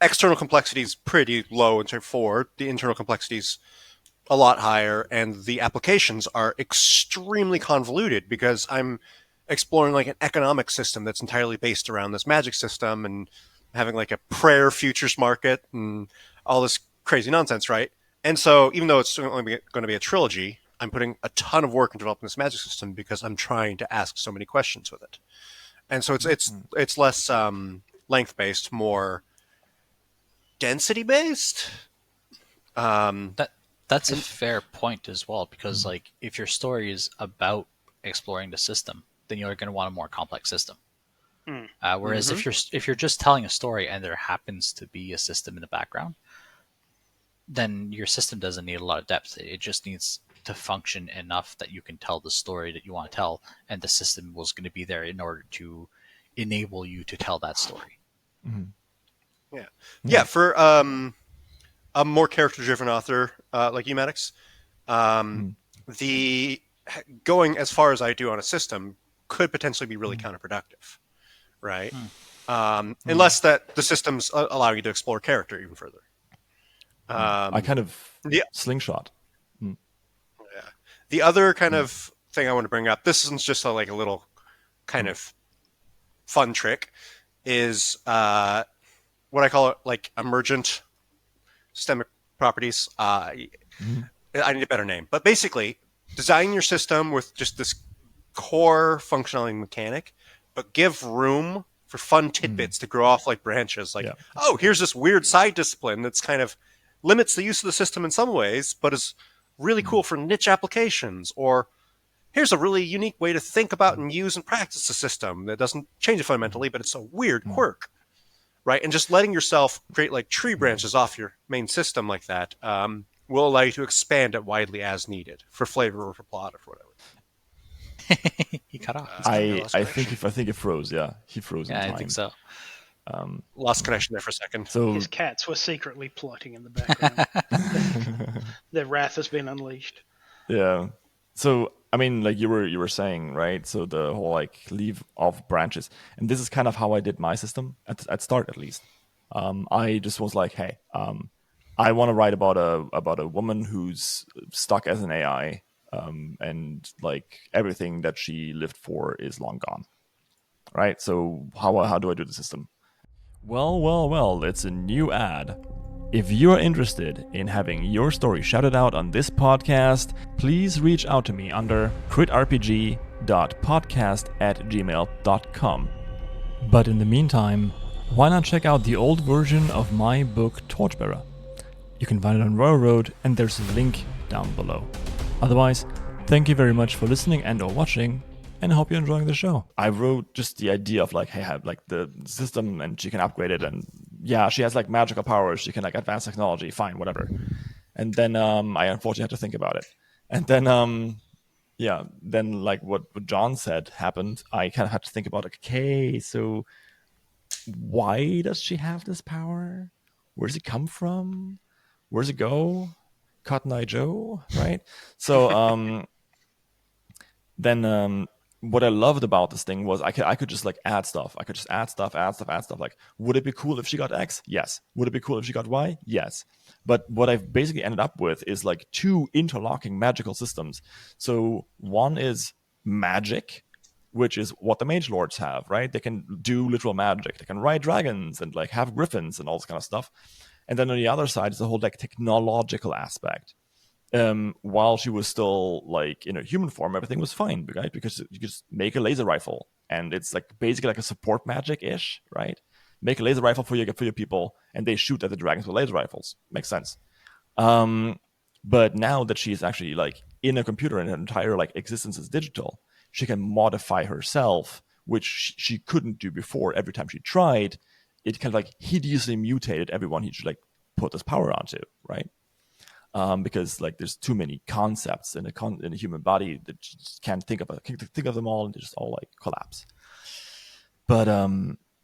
external complexity is pretty low in terms forward. The internal complexity is a lot higher, and the applications are extremely convoluted because I'm exploring like an economic system that's entirely based around this magic system and having like a prayer futures market and all this crazy nonsense, right? And so even though it's only going to be a trilogy, I'm putting a ton of work in developing this magic system because I'm trying to ask so many questions with it. And so it's less length-based, more density-based. That's a fair point as well, because like if your story is about exploring the system, then you're going to want a more complex system. Whereas if you're just telling a story and there happens to be a system in the background, then your system doesn't need a lot of depth. It just needs to function enough that you can tell the story that you want to tell, and the system was going to be there in order to enable you to tell that story. For a more character-driven author like you, Maddox, the going as far as I do on a system could potentially be really counterproductive, right? Unless that the system's allow you to explore character even further. I kind of slingshot. The other kind of thing I want to bring up, this is just a little kind of fun trick, is what I call it like emergent systemic properties. I need a better name, but basically design your system with just this core functionality mechanic, but give room for fun tidbits to grow off like branches. Like, oh, here's this weird side discipline that's kind of limits the use of the system in some ways, but is really cool for niche applications. Or here's a really unique way to think about and use and practice the system that doesn't change it fundamentally, but it's a weird quirk, right? And just letting yourself create like tree branches off your main system like that will allow you to expand it widely as needed for flavor or for plot or for whatever. He cut off. I think it froze. Yeah, he froze. Yeah, I think so. Lost connection there for a second. So his cats were secretly plotting in the background. Their wrath has been unleashed. Yeah. So I mean, like you were saying, right? So the whole like leave off branches, and this is kind of how I did my system at start, at least. I just was like, hey, I want to write about a woman who's stuck as an AI, and like everything that she lived for is long gone. Right? So how do I do the system? Well, it's a new ad. If you are interested in having your story shouted out on this podcast, please reach out to me under critrpg.podcast@gmail.com. But in the meantime, why not check out the old version of my book Torchbearer? You can find it on Royal Road, and there's a link down below. Otherwise, thank you very much for listening and or watching. and I hope you're enjoying the show. I wrote just the idea of like, hey, have like the system and she can upgrade it, and yeah, she has like magical powers, she can like advance technology, fine, whatever. And then I unfortunately had to think about it. And then then like what John said happened. I kind of had to think about, okay, so why does she have this power? Where does it come from? Where does it go? Cotton Eye Joe, right? So then what I loved about this thing was I could just like add stuff. I could just add stuff. Like, would it be cool if she got X? Yes. Would it be cool if she got Y? Yes. But what I've basically ended up with is like two interlocking magical systems. So one is magic, which is what the mage lords have, right? They can do literal magic. They can ride dragons and like have griffins and all this kind of stuff. And then on the other side is the whole like technological aspect. While she was still like in her human form, everything was fine, right? Because you just make a laser rifle, and it's like basically like a support magic-ish, right? Make a laser rifle for your people, and they shoot at the dragons with laser rifles. Makes sense. But now that she's actually like in a computer and her entire like existence is digital, she can modify herself, which she couldn't do before. Every time she tried, it kind of like hideously mutated everyone he should like put this power onto, right? Because like there's too many concepts in a human body that you just can't think of them all, and they just all like collapse. But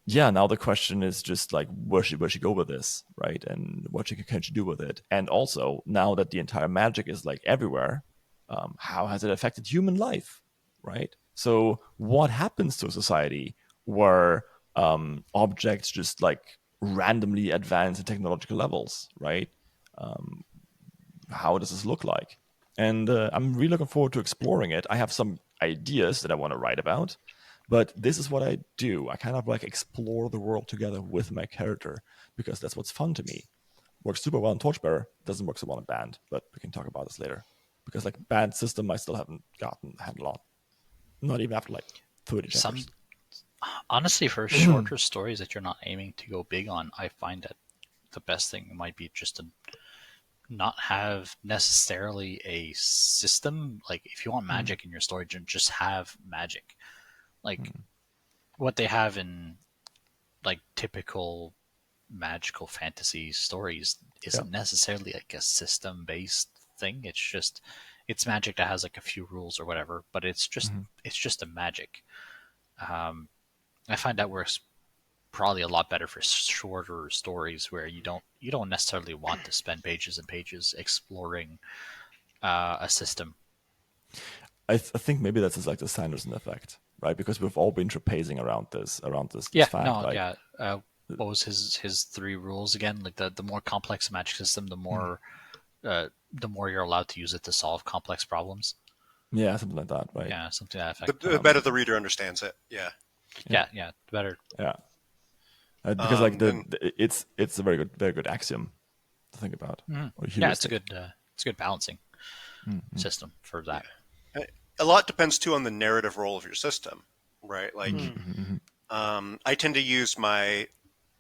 now the question is just like where she go with this, right? And what can she do with it? And also now that the entire magic is like everywhere, how has it affected human life, right? So what happens to a society where objects just like randomly advance in technological levels, right? How does this look like? And I'm really looking forward to exploring it. I have some ideas that I want to write about, but this is what I do. I kind of like explore the world together with my character because that's what's fun to me. Works super well in Torchbearer, doesn't work so well in Band, but we can talk about this later. Because like Band system, I still haven't gotten a handle on. Not even after like 30 chapters. Honestly, for shorter stories that you're not aiming to go big on, I find that the best thing might be just to not have necessarily a system. Like if you want magic in your story, just have magic. Like what they have in like typical magical fantasy stories isn't necessarily like a system based thing. It's magic that has like a few rules or whatever, but it's just a magic. I find that works probably a lot better for shorter stories where you don't necessarily want to spend pages and pages exploring a system. I think maybe that's like the Sanderson effect, right? Because we've all been trapezing around this fact. What was his 3 rules again? Like the more complex the magic system, the more you're allowed to use it to solve complex problems. Yeah, something like that, right? Yeah, something to that effect. The better the reader understands it. Yeah. The better. Yeah. Because like it's a very good axiom to think about. Yeah, it's a good balancing system for that. A lot depends too on the narrative role of your system, right? Like, I tend to use my,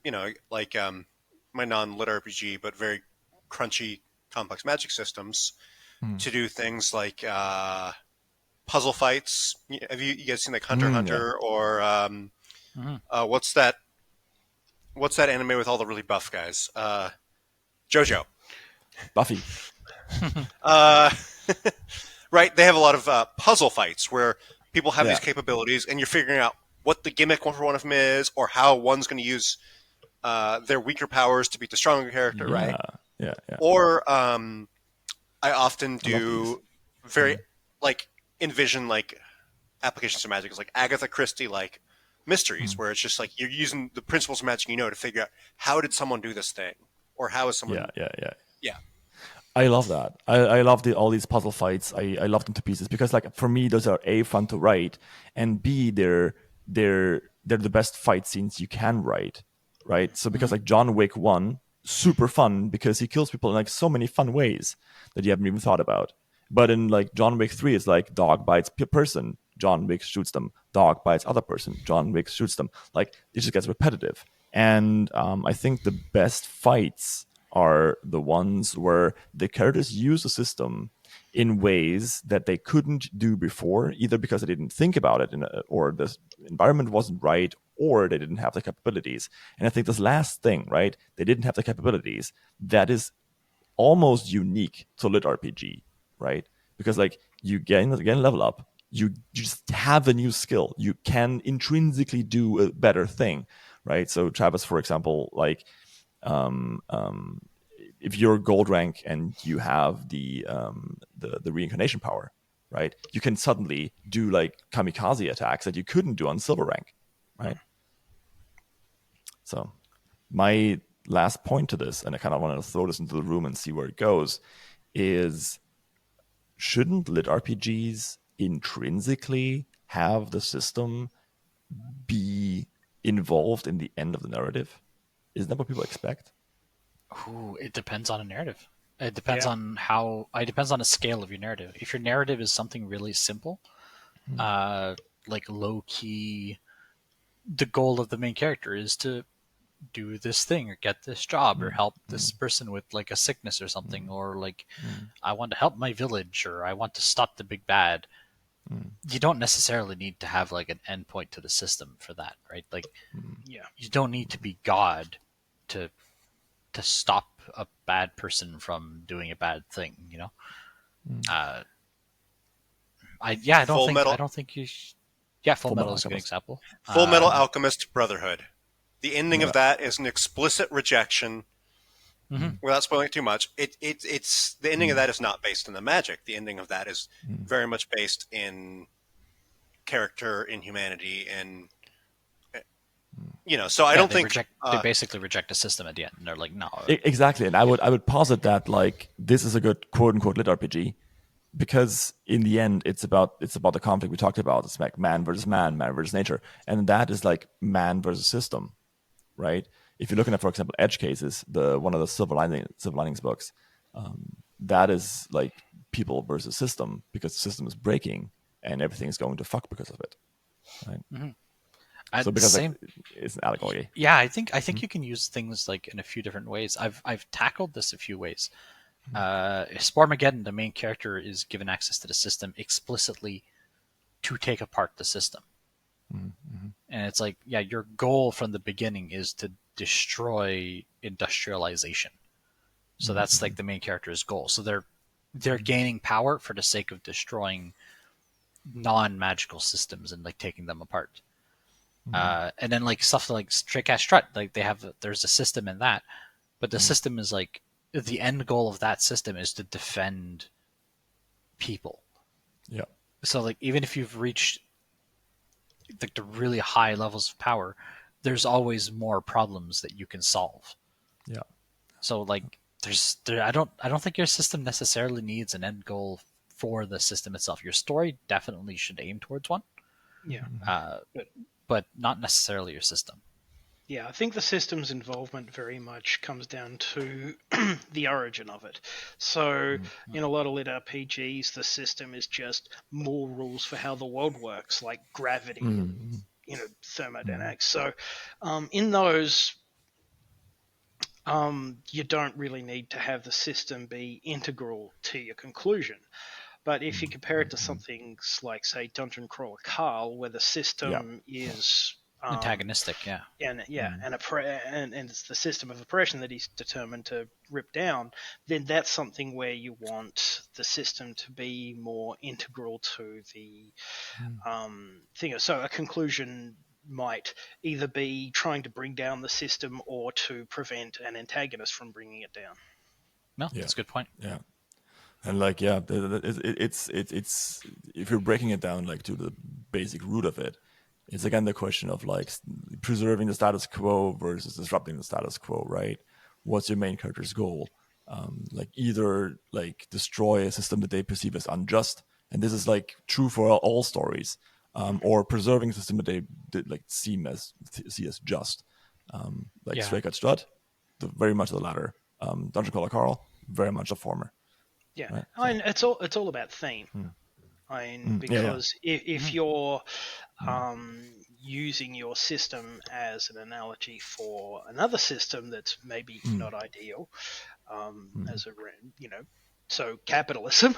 my non-litRPG but very crunchy, complex magic systems to do things like puzzle fights. Have you guys seen like Hunter x Hunter or what's that anime with all the really buff guys? JoJo. Buffy. Right, they have a lot of puzzle fights where people have these capabilities, and you're figuring out what the gimmick for one of them is, or how one's going to use their weaker powers to beat the stronger character, right? Yeah. Or I often do very envision like applications of magic. It's like Agatha Christie like mysteries, where it's just like you're using the principles of magic to figure out how did someone do this thing, or how is someone yeah. I love that. I love all these puzzle fights. I love them to pieces because, like, for me, those are A, fun to write, and B, they're the best fight scenes you can write, right? So because like John Wick 1, super fun because he kills people in like so many fun ways that you haven't even thought about. But in like John Wick 3, it's like dog bites person, John Wick shoots them. Dog bites other person, John Wick shoots them. Like it just gets repetitive. And I think the best fights are the ones where the characters use the system in ways that they couldn't do before, either because they didn't think about it or the environment wasn't right, or they didn't have the capabilities. And I think this last thing, right, they didn't have the capabilities, that is almost unique to litRPG, right? Because like you gain level up, you just have a new skill. You can intrinsically do a better thing, right? So Travis, for example, like if you're gold rank and you have the reincarnation power, right? You can suddenly do like kamikaze attacks that you couldn't do on silver rank, right? So my last point to this, and I kind of wanted to throw this into the room and see where it goes, is shouldn't lit RPGs intrinsically have the system be involved in the end of the narrative? Isn't that what people expect? Ooh, it depends on a narrative. It depends on how. It depends on the scale of your narrative. If your narrative is something really simple, like low key, the goal of the main character is to do this thing or get this job or help this person with like a sickness or something, or like I want to help my village or I want to stop the big bad. You don't necessarily need to have like an endpoint to the system for that, right? Like, you don't need to be God to stop a bad person from doing a bad thing, you know. I don't think you. Full Metal is a good example. Full Metal Alchemist Brotherhood. The ending of that is an explicit rejection. Without spoiling it too much, it's the ending of that is not based in the magic. The ending of that is very much based in character, in humanity, and So I don't think they basically reject the system at the end. And they're like, no, exactly. And I would posit that like this is a good quote unquote lit RPG, because in the end it's about the conflict we talked about. It's like man versus man versus nature, and that is like man versus system, right? If you're looking at, for example, Edge Cases, one of the Silver Linings books, that is like people versus system, because the system is breaking and everything's going to fuck because of it, right? So because it's an allegory. Yeah, I think you can use things like in a few different ways. I've tackled this a few ways. Spormageddon, the main character, is given access to the system explicitly to take apart the system. And it's like, your goal from the beginning is to destroy industrialization. So that's like the main character's goal. So they're gaining power for the sake of destroying non-magical systems and like taking them apart. And then like stuff like Stray Cat Strut, like there's a system in that, but the system is like, the end goal of that system is to defend people. Yeah. So like, even if you've reached like the really high levels of power, there's always more problems that you can solve. Yeah. So like, I don't think your system necessarily needs an end goal for the system itself. Your story definitely should aim towards one. Yeah. But not necessarily your system. Yeah, I think the system's involvement very much comes down to the origin of it. So, in a lot of lit RPGs, the system is just more rules for how the world works, like gravity, and, thermodynamics. So, in those, you don't really need to have the system be integral to your conclusion. But if you compare it to something like, say, Dungeon Crawler Carl, where the system is antagonistic, and it's the system of oppression that he's determined to rip down, then that's something where you want the system to be more integral to the thing. So a conclusion might either be trying to bring down the system or to prevent an antagonist from bringing it down. No, that's a good point. Yeah. And like, it's if you're breaking it down like to the basic root of it, it's again the question of like preserving the status quo versus disrupting the status quo, right? What's your main character's goal? Like either like destroy a system that they perceive as unjust, and this is like true for all stories, or preserving a system that they like see as just. Like Stray Cat Strut, very much the latter. Dungeon Crawler Carl, very much the former. Yeah, right? I mean, it's all about theme. I mean, because if you're using your system as an analogy for another system that's maybe not ideal, so capitalism,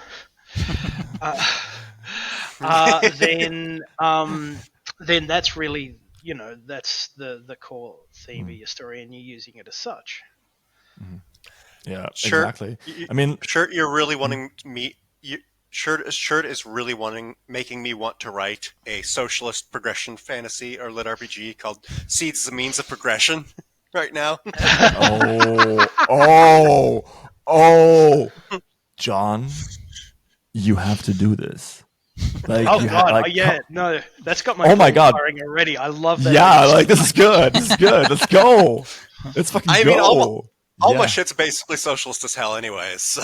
then that's really, that's the core theme of your story, and you're using it as such. Yeah, Sure. exactly. I mean, sure, you're really wanting me. Shirt is really making me want to write a socialist progression fantasy or lit RPG called Seeds as a Means of Progression right now. oh, John, you have to do this. Like, Oh you God! Yeah, no, that's got my oh my cold God, firing already. I love that. yeah, like this is good. This is good. Let's go. Let's fucking I go. mean, all my Yeah. shit's basically socialist as hell, anyways. So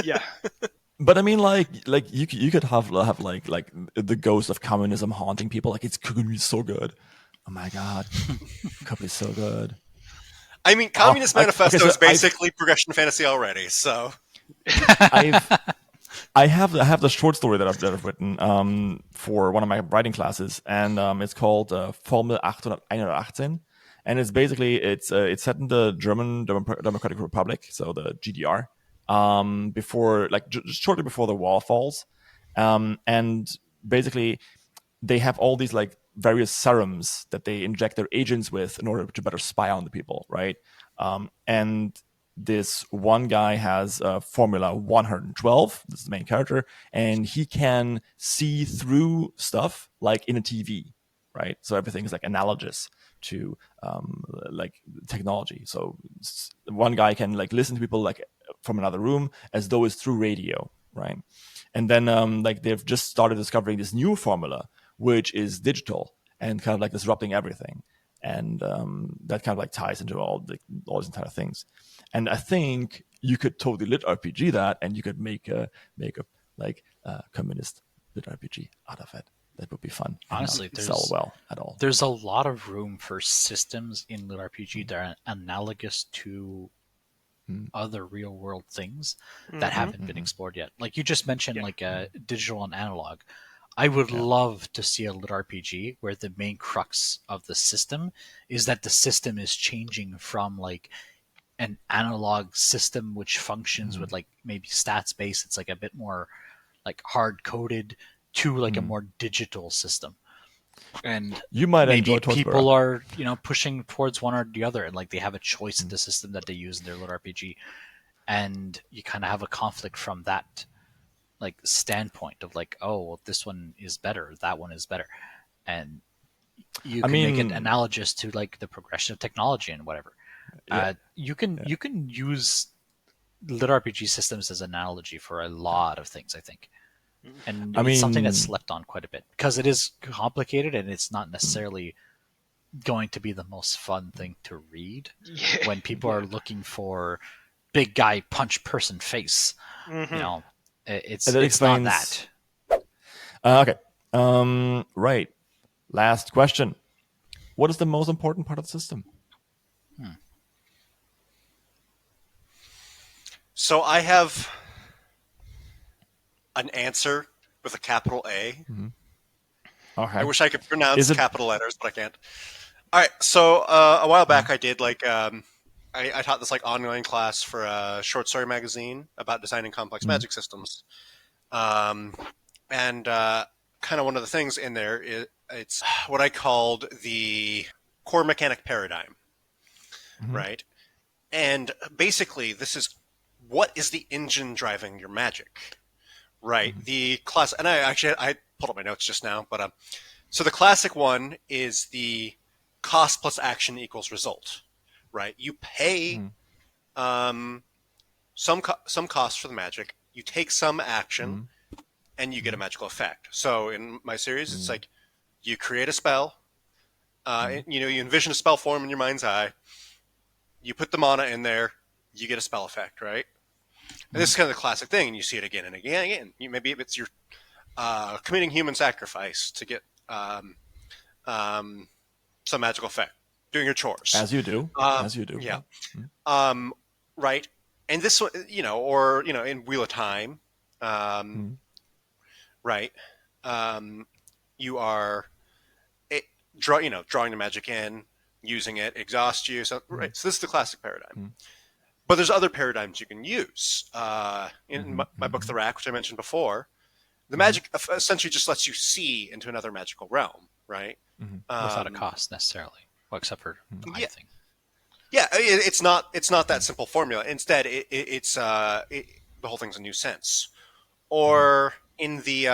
Yeah. But I mean, like you could have like the ghost of communism haunting people. Like it's could be so good. Oh my God, could be so good. I mean, Communist Manifesto so is basically progression fantasy already. So I have the short story that I've written for one of my writing classes, and it's called Formel 818, and it's basically it's set in the German Democratic Republic, so the GDR, before like just shortly before the wall falls, and basically they have all these like various serums that they inject their agents with in order to better spy on the people, right? And this one guy has Formula 112. This is the main character, and he can see through stuff like in a TV, right? So everything is like analogous to like technology. So one guy can like listen to people like from another room as though it's through radio, right? And then like they've just started discovering this new formula, which is digital and kind of like disrupting everything. And that kind of like ties into all these entire things. And I think you could totally lit RPG that, and you could make a like communist lit RPG out of it. That would be fun. Honestly, sell well at all. There's a lot of room for systems in lit RPG that are analogous to other real world things that haven't been explored yet. Like you just mentioned, like digital and analog. I would love to see a lit RPG where the main crux of the system is that the system is changing from like an analog system which functions with like maybe stats based. It's like a bit more like hard coded to like a more digital system. And you might maybe enjoy people are pushing towards one or the other, and like they have a choice in the system that they use in their lit RPG, and you kind of have a conflict from that like standpoint of like, oh well, this one is better, that one is better, and you can make it analogous to like the progression of technology and whatever. You can use lit RPG systems as an analogy for a lot of things, I think. And it's something that's slept on quite a bit because it is complicated and it's not necessarily going to be the most fun thing to read when people are looking for big guy punch person face. It's not that. Okay. Right. Last question. What is the most important part of the system? So I have an answer with a capital A. Okay. I wish I could pronounce capital letters, but I can't. All right. So a while back, I did like I taught this like online class for a short story magazine about designing complex magic systems, and kind of one of the things in there is it's what I called the core mechanic paradigm, right? And basically, this is what is the engine driving your magic, right? The class, and I pulled up my notes just now, but so the classic one is the cost plus action equals result, right? You pay some cost for the magic, you take some action, and you get a magical effect. So in my series, it's like you create a spell, you envision a spell form in your mind's eye, you put the mana in there, you get a spell effect, right? And this is kind of the classic thing, and you see it again and again and again. Maybe if it's your committing human sacrifice to get some magical effect, doing your chores. As you do. Yeah. Right. And this one, or, in Wheel of Time, right, you are drawing the magic in, using it, exhaust you. So, right. So this is the classic paradigm. But there's other paradigms you can use. In my book, The Rack, which I mentioned before, the magic essentially just lets you see into another magical realm, right? Without a cost necessarily, well, except for the height thing. Yeah, it's not that simple formula. Instead, it's the whole thing's a new sense. Or in the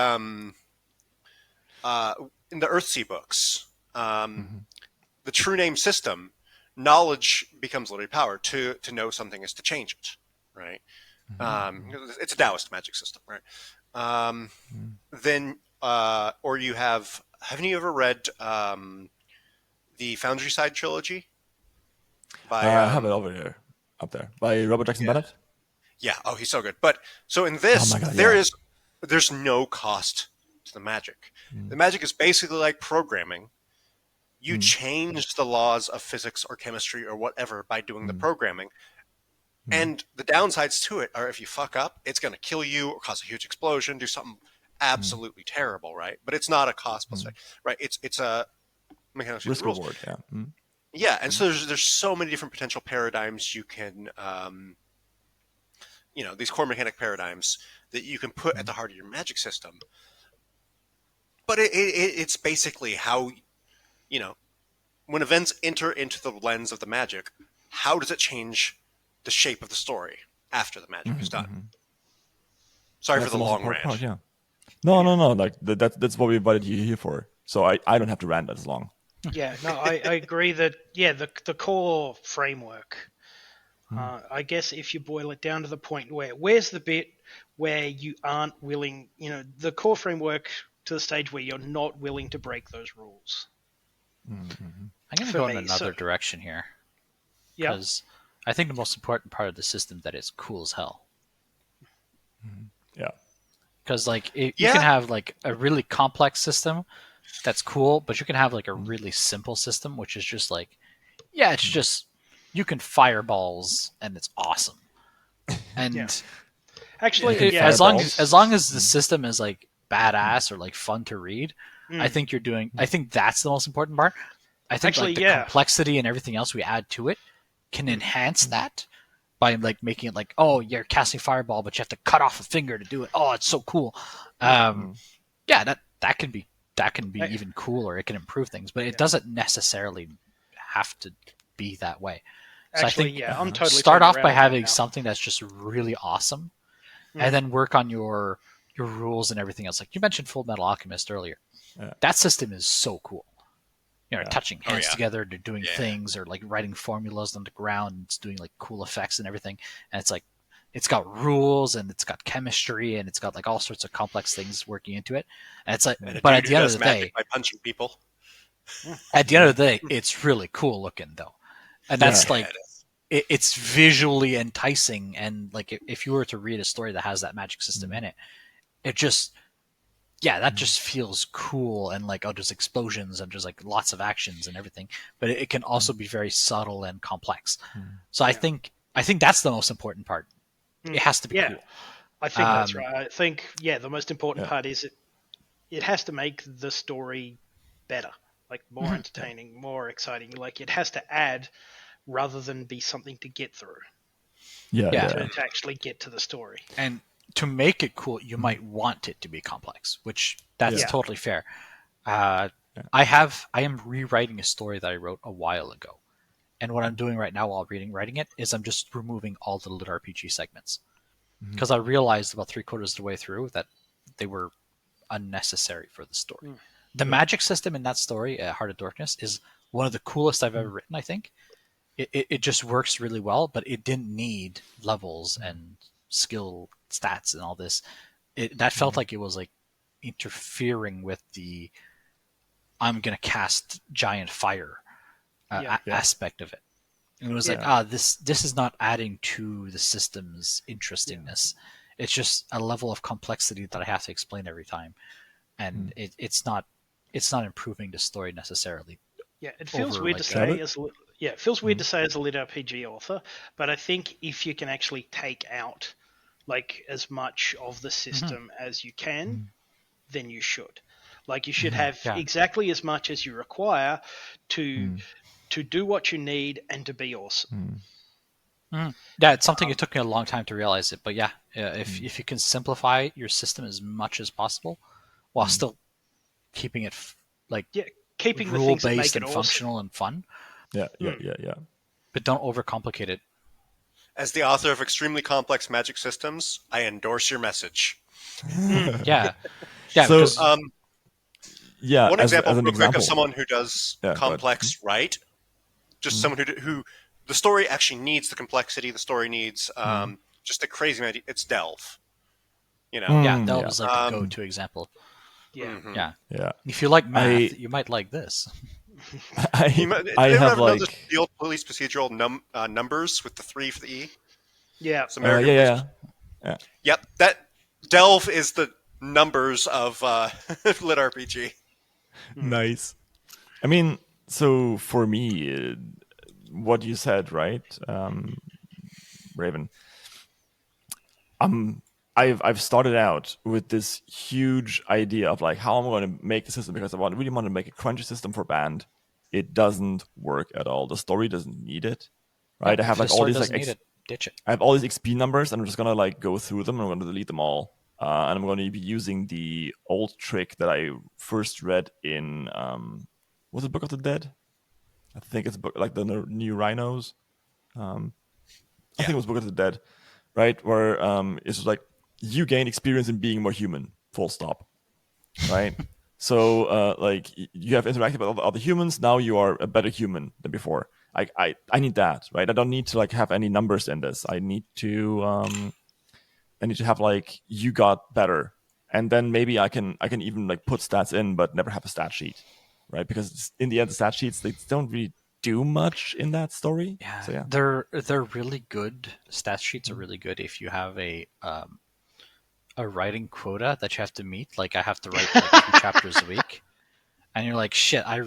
Earthsea books, the true name system, knowledge becomes literally power. To know something is to change it, right? It's a Taoist magic system, right? Then, or you haven't you ever read the Foundry Side trilogy? I have it over here, up there, by Robert Jackson Bennett. Yeah. Oh, he's so good. But so in this, there's no cost to the magic. The magic is basically like programming. You change the laws of physics or chemistry or whatever by doing the programming. And the downsides to it are if you fuck up, it's going to kill you or cause a huge explosion, do something absolutely terrible, right? But it's not a cost plus effect, right? It's a risk reward, yeah. Yeah, and so there's so many different potential paradigms you can, these core mechanic paradigms that you can put at the heart of your magic system. But it's basically how, when events enter into the lens of the magic, how does it change the shape of the story after the magic is done? Sorry for the long rant. Part, yeah. No. Like that's what we invited you here for. So I don't have to rant as long. Yeah, no, I agree that, the core framework, I guess if you boil it down to the point where's the bit where you aren't willing, the core framework to the stage where you're not willing to break those rules. I'm going to go in another direction here. Yeah. Because I think the most important part of the system that is cool as hell. Yeah. Because, you can have, a really complex system that's cool, but you can have, a really simple system, which is just, it's just, you can fireballs, and it's awesome. And actually, as long as the system is, badass or, fun to read, I think I think that's the most important part. I think, the complexity and everything else we add to it can enhance that by making it you're casting fireball, but you have to cut off a finger to do it. Oh, it's so cool. That can be even cooler. It can improve things, but it doesn't necessarily have to be that way. So actually, I think I'm totally start off by having something that's just really awesome, and then work on your rules and everything else. Like you mentioned Full Metal Alchemist earlier. That system is so cool. Touching hands together, they're doing things, or writing formulas on the ground, and it's doing cool effects and everything. And it's got rules, and it's got chemistry, and it's got all sorts of complex things working into it. And it's but at the end of the day, by punching people. At the end of the day, it's really cool looking though, and that's it's visually enticing. And if you were to read a story that has that magic system in it, it just that just feels cool, and there's explosions and there's lots of actions and everything, but it can also be very subtle and complex. So I think that's the most important part. It has to be cool. I think that's right. I think the most important part is it has to make the story better, more entertaining, more exciting. It has to add rather than be something to get through. To actually get to the story. And to make it cool, you might want it to be complex, which that's totally fair. I am rewriting a story that I wrote a while ago. And what I'm doing right now while writing it is I'm just removing all the litRPG segments. Because I realized about 3/4 of the way through that they were unnecessary for the story. The magic system in that story, Heart of Darkness, is one of the coolest I've ever written, I think. It just works really well, but it didn't need levels and skill stats and all this. That felt like it was interfering with the I'm going to cast giant fire aspect of it. And it was this is not adding to the system's interestingness. It's just a level of complexity that I have to explain every time, and it's not improving the story necessarily. Yeah, it feels weird to say it feels weird to say as a litRPG author, but I think if you can actually take out as much of the system as you can, then you should. You should have exactly as much as you require to do what you need and to be awesome. Yeah, it's something it took me a long time to realize it, but yeah, if you can simplify your system as much as possible while still keeping it keeping the rule things that make based it and awesome. functional and fun. Yeah. But don't overcomplicate it. As the author of extremely complex Magic systems, I endorse your message. Yeah, So, because One example, as an real quick, example of someone who does complex right. Just someone who the story actually needs the complexity. The story needs just a crazy amount. It's Delve. You know, Delve is like the go-to example. Yeah. Yeah. If you like math, you might like this. I have know like the old police procedural numbers with the 3 for the E. Yeah. It's American police. Yeah. Yep, that Delve is the numbers of litRPG. Nice. I mean, so for me, what you said, right, Raven? I've started out with this huge idea of like how I'm going to make the system because I really want to make a crunchy system for band. It doesn't work at all. The story doesn't need it, right? Yeah, I have if like the all story these doesn't need it, ditch it. I have all these XP numbers, and I'm just gonna like go through them. And I'm gonna delete them all, and I'm going to be using the old trick that I first read in was it Book of the Dead? I think it's book like the new Rhinos. I think it was Book of the Dead, right? Where it's just like you gain experience in being more human. Full stop. Right. So like you have interacted with other humans. Now you are a better human than before. I need that, right? I don't need to like have any numbers in this. I need to have like you got better, and then maybe I can even like put stats in, but never have a stat sheet, right? Because in the end, the stat sheets they don't really do much in that story. Yeah, so, yeah. they're really good. Stat sheets are really good if you have a writing quota that you have to meet. Like I have to write like 2 chapters a week, and you're like, shit, I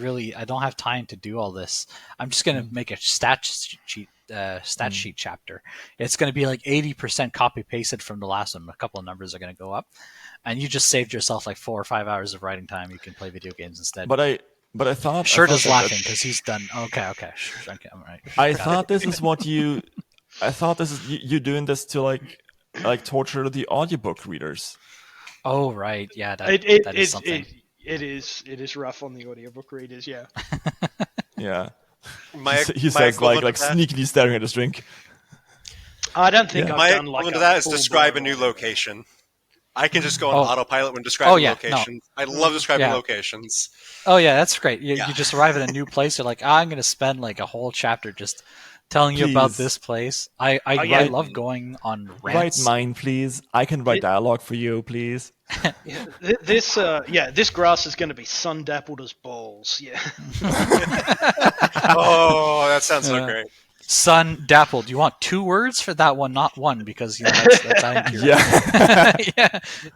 don't have time to do all this. I'm just gonna make a stat sheet chapter. It's gonna be like 80% copy pasted from the last one. A couple of numbers are gonna go up, and you just saved yourself like 4 or 5 hours of writing time. You can play video games instead. But I thought Shirtaloon's laughing because he's done. Okay, okay, I'm right. I thought this is what you. I thought this is you doing this to like torture the audiobook readers. Oh right, yeah, that is something. It is rough on the audiobook readers, yeah. Yeah. My He says like sneakily staring at his drink. I don't think I've done like equivalent to that is describe a new location. I can just go on autopilot when describing locations. I love describing locations. Oh yeah, that's great. You just arrive at a new place. You're like, I'm going to spend like a whole chapter just telling you about this place. I love going on rants. Write mine, please. I can write dialogue for you, please. This grass is going to be sun dappled as balls. Yeah. Oh, that sounds so great. Sun dappled. You want 2 words for that one, not one, because that's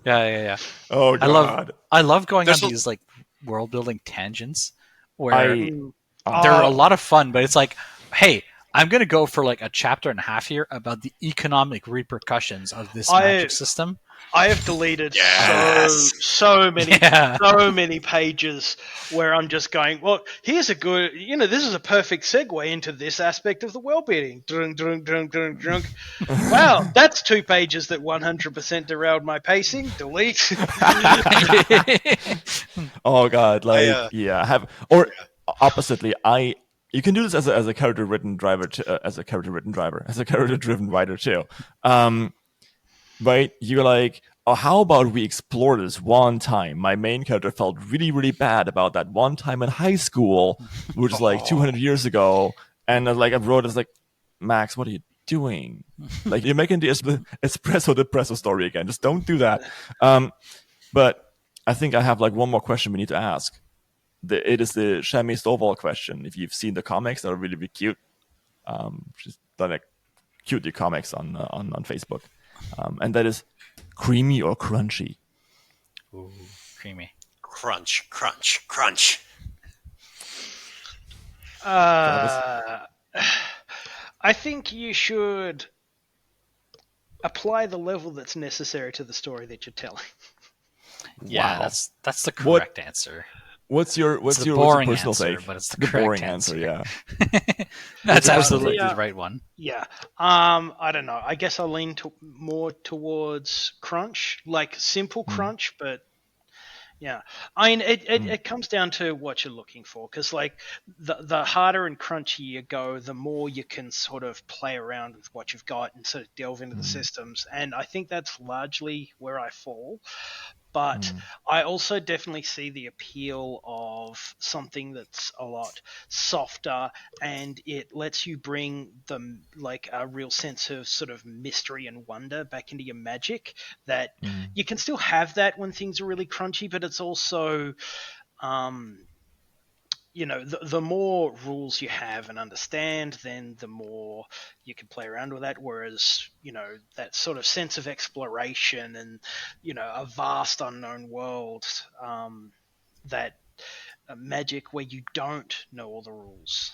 yeah. Oh god. I love going on these like world building tangents where they're a lot of fun, but it's like, hey, I'm going to go for like a chapter and a half here about the economic repercussions of this magic system. I have deleted so many pages where I'm just going, well, here's a good, this is a perfect segue into this aspect of the world building. Wow, that's 2 pages that 100% derailed my pacing. Delete. Oh god, oppositely, you can do this as a character written driver, as a character driven writer too. Right? You're like, oh, how about we explore this one time? My main character felt really, really bad about that one time in high school, which is like 200 years ago. And I wrote this like, Max, what are you doing? Like, you're making the espresso depresso story again. Just don't do that. But I think I have like one more question we need to ask. It is the Shami Stovall question. If you've seen the comics, they're really, really cute. She's done like cutie comics on Facebook. And that is creamy or crunchy? Ooh, creamy. Crunch, crunch, crunch. I think you should apply the level that's necessary to the story that you're telling. Yeah, that's the correct answer. What's your boring personal answer, take? but it's the boring correct answer. Yeah, that's Yeah, absolutely the, the right one. Yeah. I don't know. I guess I lean more towards crunch, like simple crunch, but yeah. I mean, it comes down to what you're looking for, because like the harder and crunchier you go, the more you can sort of play around with what you've got and sort of delve into the systems. And I think that's largely where I fall. But I also definitely see the appeal of something that's a lot softer, and it lets you bring them like a real sense of sort of mystery and wonder back into your magic. That you can still have that when things are really crunchy, but it's also the more rules you have and understand, then the more you can play around with that. Whereas, that sort of sense of exploration and, a vast unknown world, that magic where you don't know all the rules.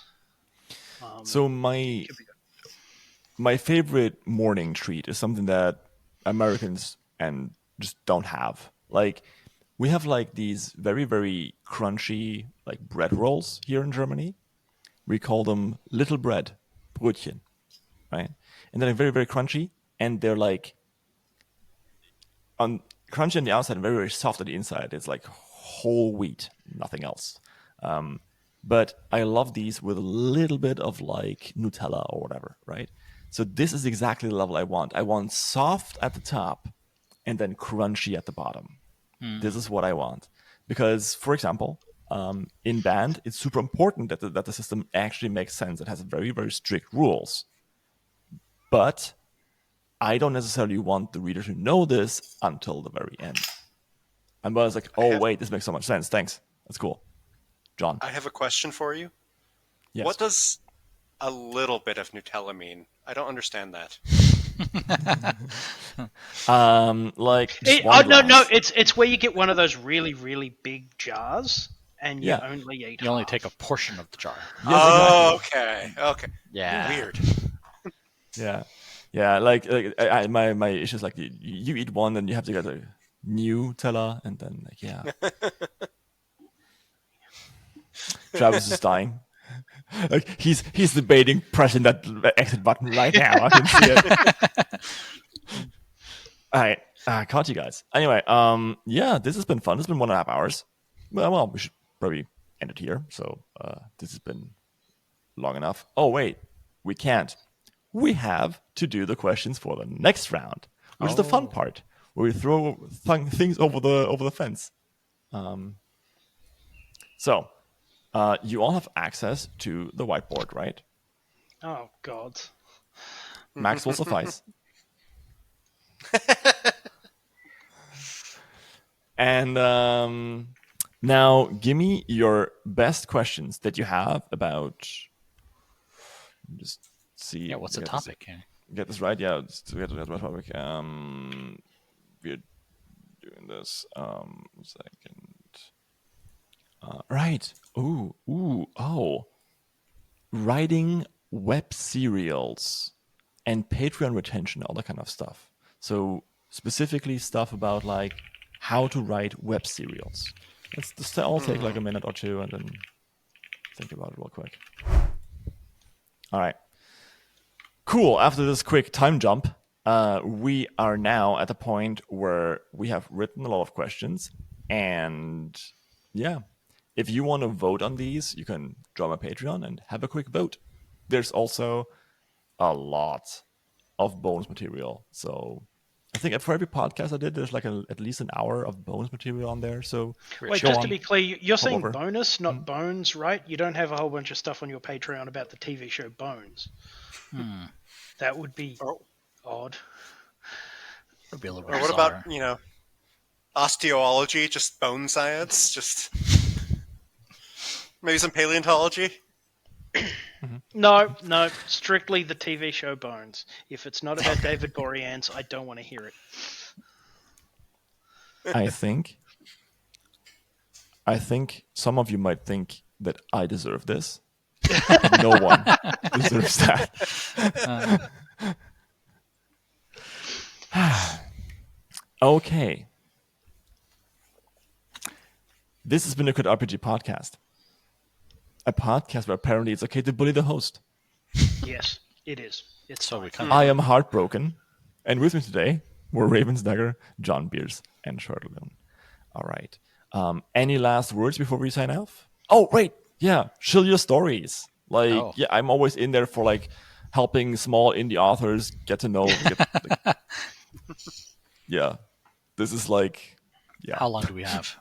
So my favorite morning treat is something that Americans and just don't have. Like we have like these very, very crunchy like bread rolls here in Germany. We call them little bread, Brötchen, right? And they're very, very crunchy, and they're like on crunchy on the outside and very, very soft on the inside. It's like whole wheat, nothing else. But I love these with a little bit of like Nutella or whatever, right? So this is exactly the level I want. I want soft at the top and then crunchy at the bottom. This is what I want. Because, for example, in band, it's super important that the system actually makes sense. It has very, very strict rules. But I don't necessarily want the reader to know this until the very end. And I was like, wait, this makes so much sense. Thanks. That's cool. John. I have a question for you. Yes. What does a little bit of Nutella mean? I don't understand that. Like just one glass. No, it's where you get one of those really, really big jars and you only eat You half. only take a portion of the jar. Yes, exactly. Okay. Yeah. Weird. Yeah. Like my issue is like you eat one and you have to get a new Nutella and then like Travis is dying. Like he's debating pressing that exit button right now. I can see it. All right, caught you guys. Anyway, this has been fun. It's been 1.5 hours. Well, we should probably end it here. So this has been long enough. Oh wait, we can't. We have to do the questions for the next round, which is the fun part, where we throw things over the fence. So you all have access to the whiteboard, right? Oh God. Max will suffice. And now give me your best questions that you have about. Just see. Yeah, what's the topic? Get this right. Yeah, get the topic. We're doing this. Second. Right. Oh. Writing web serials and Patreon retention, all that kind of stuff. So specifically stuff about like how to write web serials. Let's just all take like a minute or two and then think about it real quick. All right. Cool. After this quick time jump, we are now at the point where we have written a lot of questions. And yeah, if you want to vote on these, you can join my Patreon and have a quick vote. There's also a lot of bonus material. So I think for every podcast I did, there's like at least an hour of bonus material on there. So wait, just to be clear, you're saying bonus, not bones, right? You don't have a whole bunch of stuff on your Patreon about the TV show Bones. That would be odd. Would be a little bit or what bizarre. about osteology, just bone science, just maybe some paleontology? No, strictly the TV show Bones. If it's not about David Boreanaz, I don't want to hear it. I think some of you might think that I deserve this. No one deserves that. Okay. This has been a Good RPG podcast. A podcast where apparently it's okay to bully the host. Yes, it is. It's So fine. I am heartbroken. And with me today were RavensDagger, John Bierce, and Shirtaloon. All right. Any last words before we sign off? Oh, wait. Yeah. Shill your stories. Yeah, I'm always in there for helping small indie authors get to know. Yeah. This is yeah. How long do we have?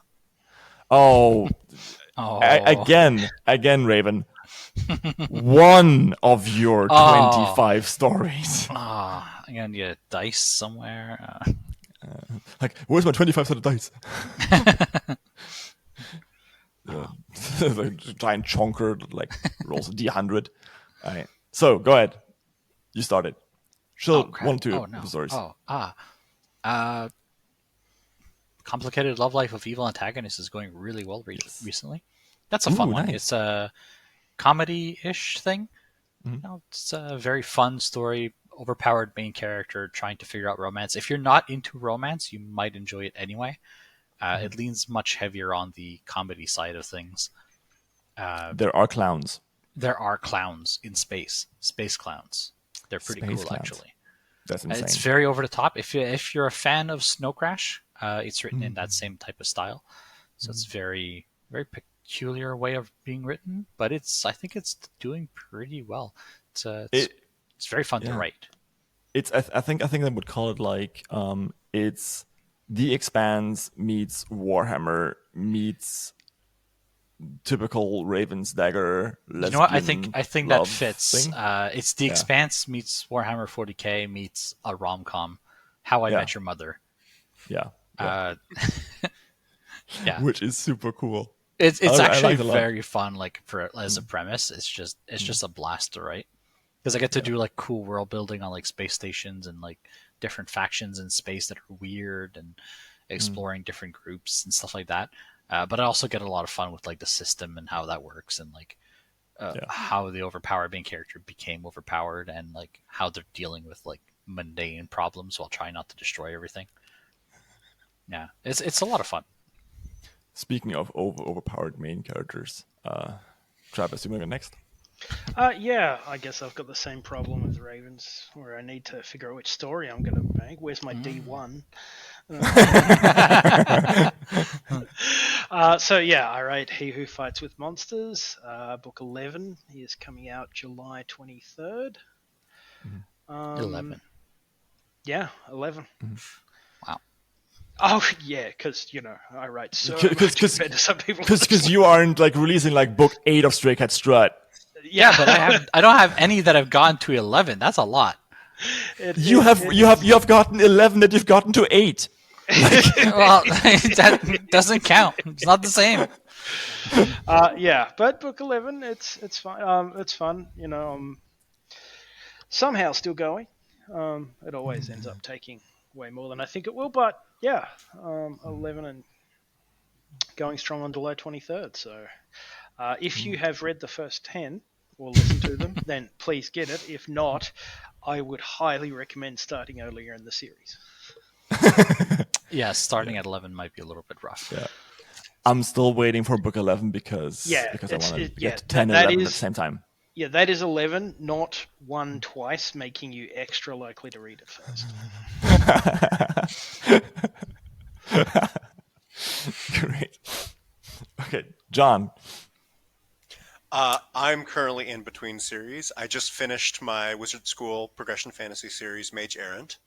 Again, Raven. One of your 25 stories. I'm gonna need a dice somewhere. Where's my 25-sided dice? The giant chonker rolls a D100. All right. So go ahead. You started. One, two stories. Complicated Love Life of Evil Antagonists is going really well recently. That's a fun one. Nice. It's a comedy-ish thing. It's a very fun story. Overpowered main character trying to figure out romance. If you're not into romance, you might enjoy it anyway. It leans much heavier on the comedy side of things. There are clowns. There are clowns in space. Space clowns. They're pretty cool, clowns. Actually. That's insane. It's very over the top. If you're a fan of Snow Crash, it's written in that same type of style. So it's very, very peculiar way of being written, but I think it's doing pretty well. It's very fun to write. I think I would call it it's The Expanse meets Warhammer meets typical RavensDagger. You know what? I think that fits. Thing. It's The Expanse meets Warhammer 40k meets a rom-com. How I Met Your Mother. Yeah. Yeah. Which is super cool. It's actually very fun. As a premise, it's just a blast to write. Because I get to do cool world building on space stations and different factions in space that are weird and exploring different groups and stuff like that. But I also get a lot of fun with the system and how that works and how the overpowered main character became overpowered and how they're dealing with mundane problems while trying not to destroy everything. Yeah, it's a lot of fun. Speaking of overpowered main characters, Travis, you want to go next? Yeah, I guess I've got the same problem with Ravens, where I need to figure out which story I'm going to make. Where's my D1? I write He Who Fights with Monsters, book 11. He is coming out July 23rd. 11. Yeah, 11. Wow. Oh yeah, because I write so much compared to some people. Because you aren't releasing book 8 of Stray Cat Strut. Yeah, but I don't have any that have gone to 11. That's a lot. You have gotten 11 that you've gotten to 8. Well, that doesn't count. It's not the same. But book 11, it's fun. It's fun. I'm somehow still going. It always ends up taking way more than I think it will, but 11 and going strong on July 23rd. So, if you have read the first 10 or listened to them, then please get it. If not, I would highly recommend starting earlier in the series. Yeah, starting at 11 might be a little bit rough. Yeah. I'm still waiting for book 11 because I want to get to 10 and 11 at the same time. Yeah, that is 11, not one twice, making you extra likely to read it first. Great. Okay, John. I'm currently in between series. I just finished my Wizard School Progression Fantasy series, Mage Errant.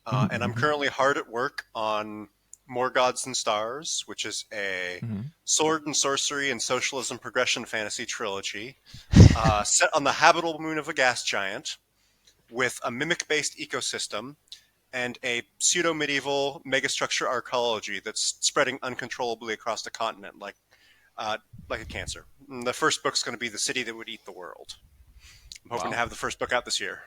And I'm currently hard at work on More Gods and Stars, which is a sword and sorcery and socialism progression fantasy trilogy set on the habitable moon of a gas giant with a mimic-based ecosystem and a pseudo-medieval megastructure archaeology that's spreading uncontrollably across the continent like a cancer. And the first book's going to be The City That Would Eat the World. I'm hoping to have the first book out this year.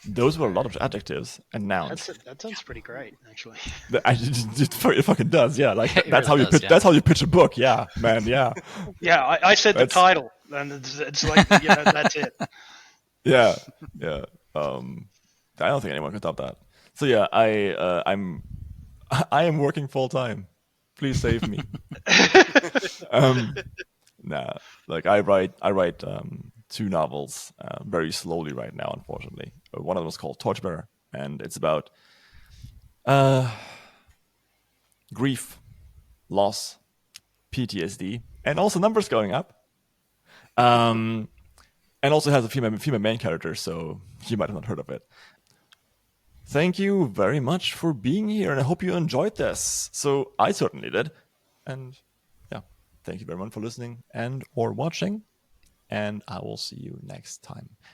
Those were a lot of adjectives and nouns. That sounds pretty great, actually. It fucking does, yeah. That's really that's how you pitch a book, yeah, man, yeah. Yeah, I said the title, and it's that's it. Yeah. I don't think anyone can top that. So yeah, I am working full time Please save me. Nah, like I write 2 novels very slowly right now, unfortunately. One of them is called Torchbearer, and it's about grief, loss, PTSD, and also numbers going up. And also has a female main character, so you might have not heard of it. Thank you very much for being here, and I hope you enjoyed this. So I certainly did. And yeah, thank you very much for listening and or watching. And I will see you next time.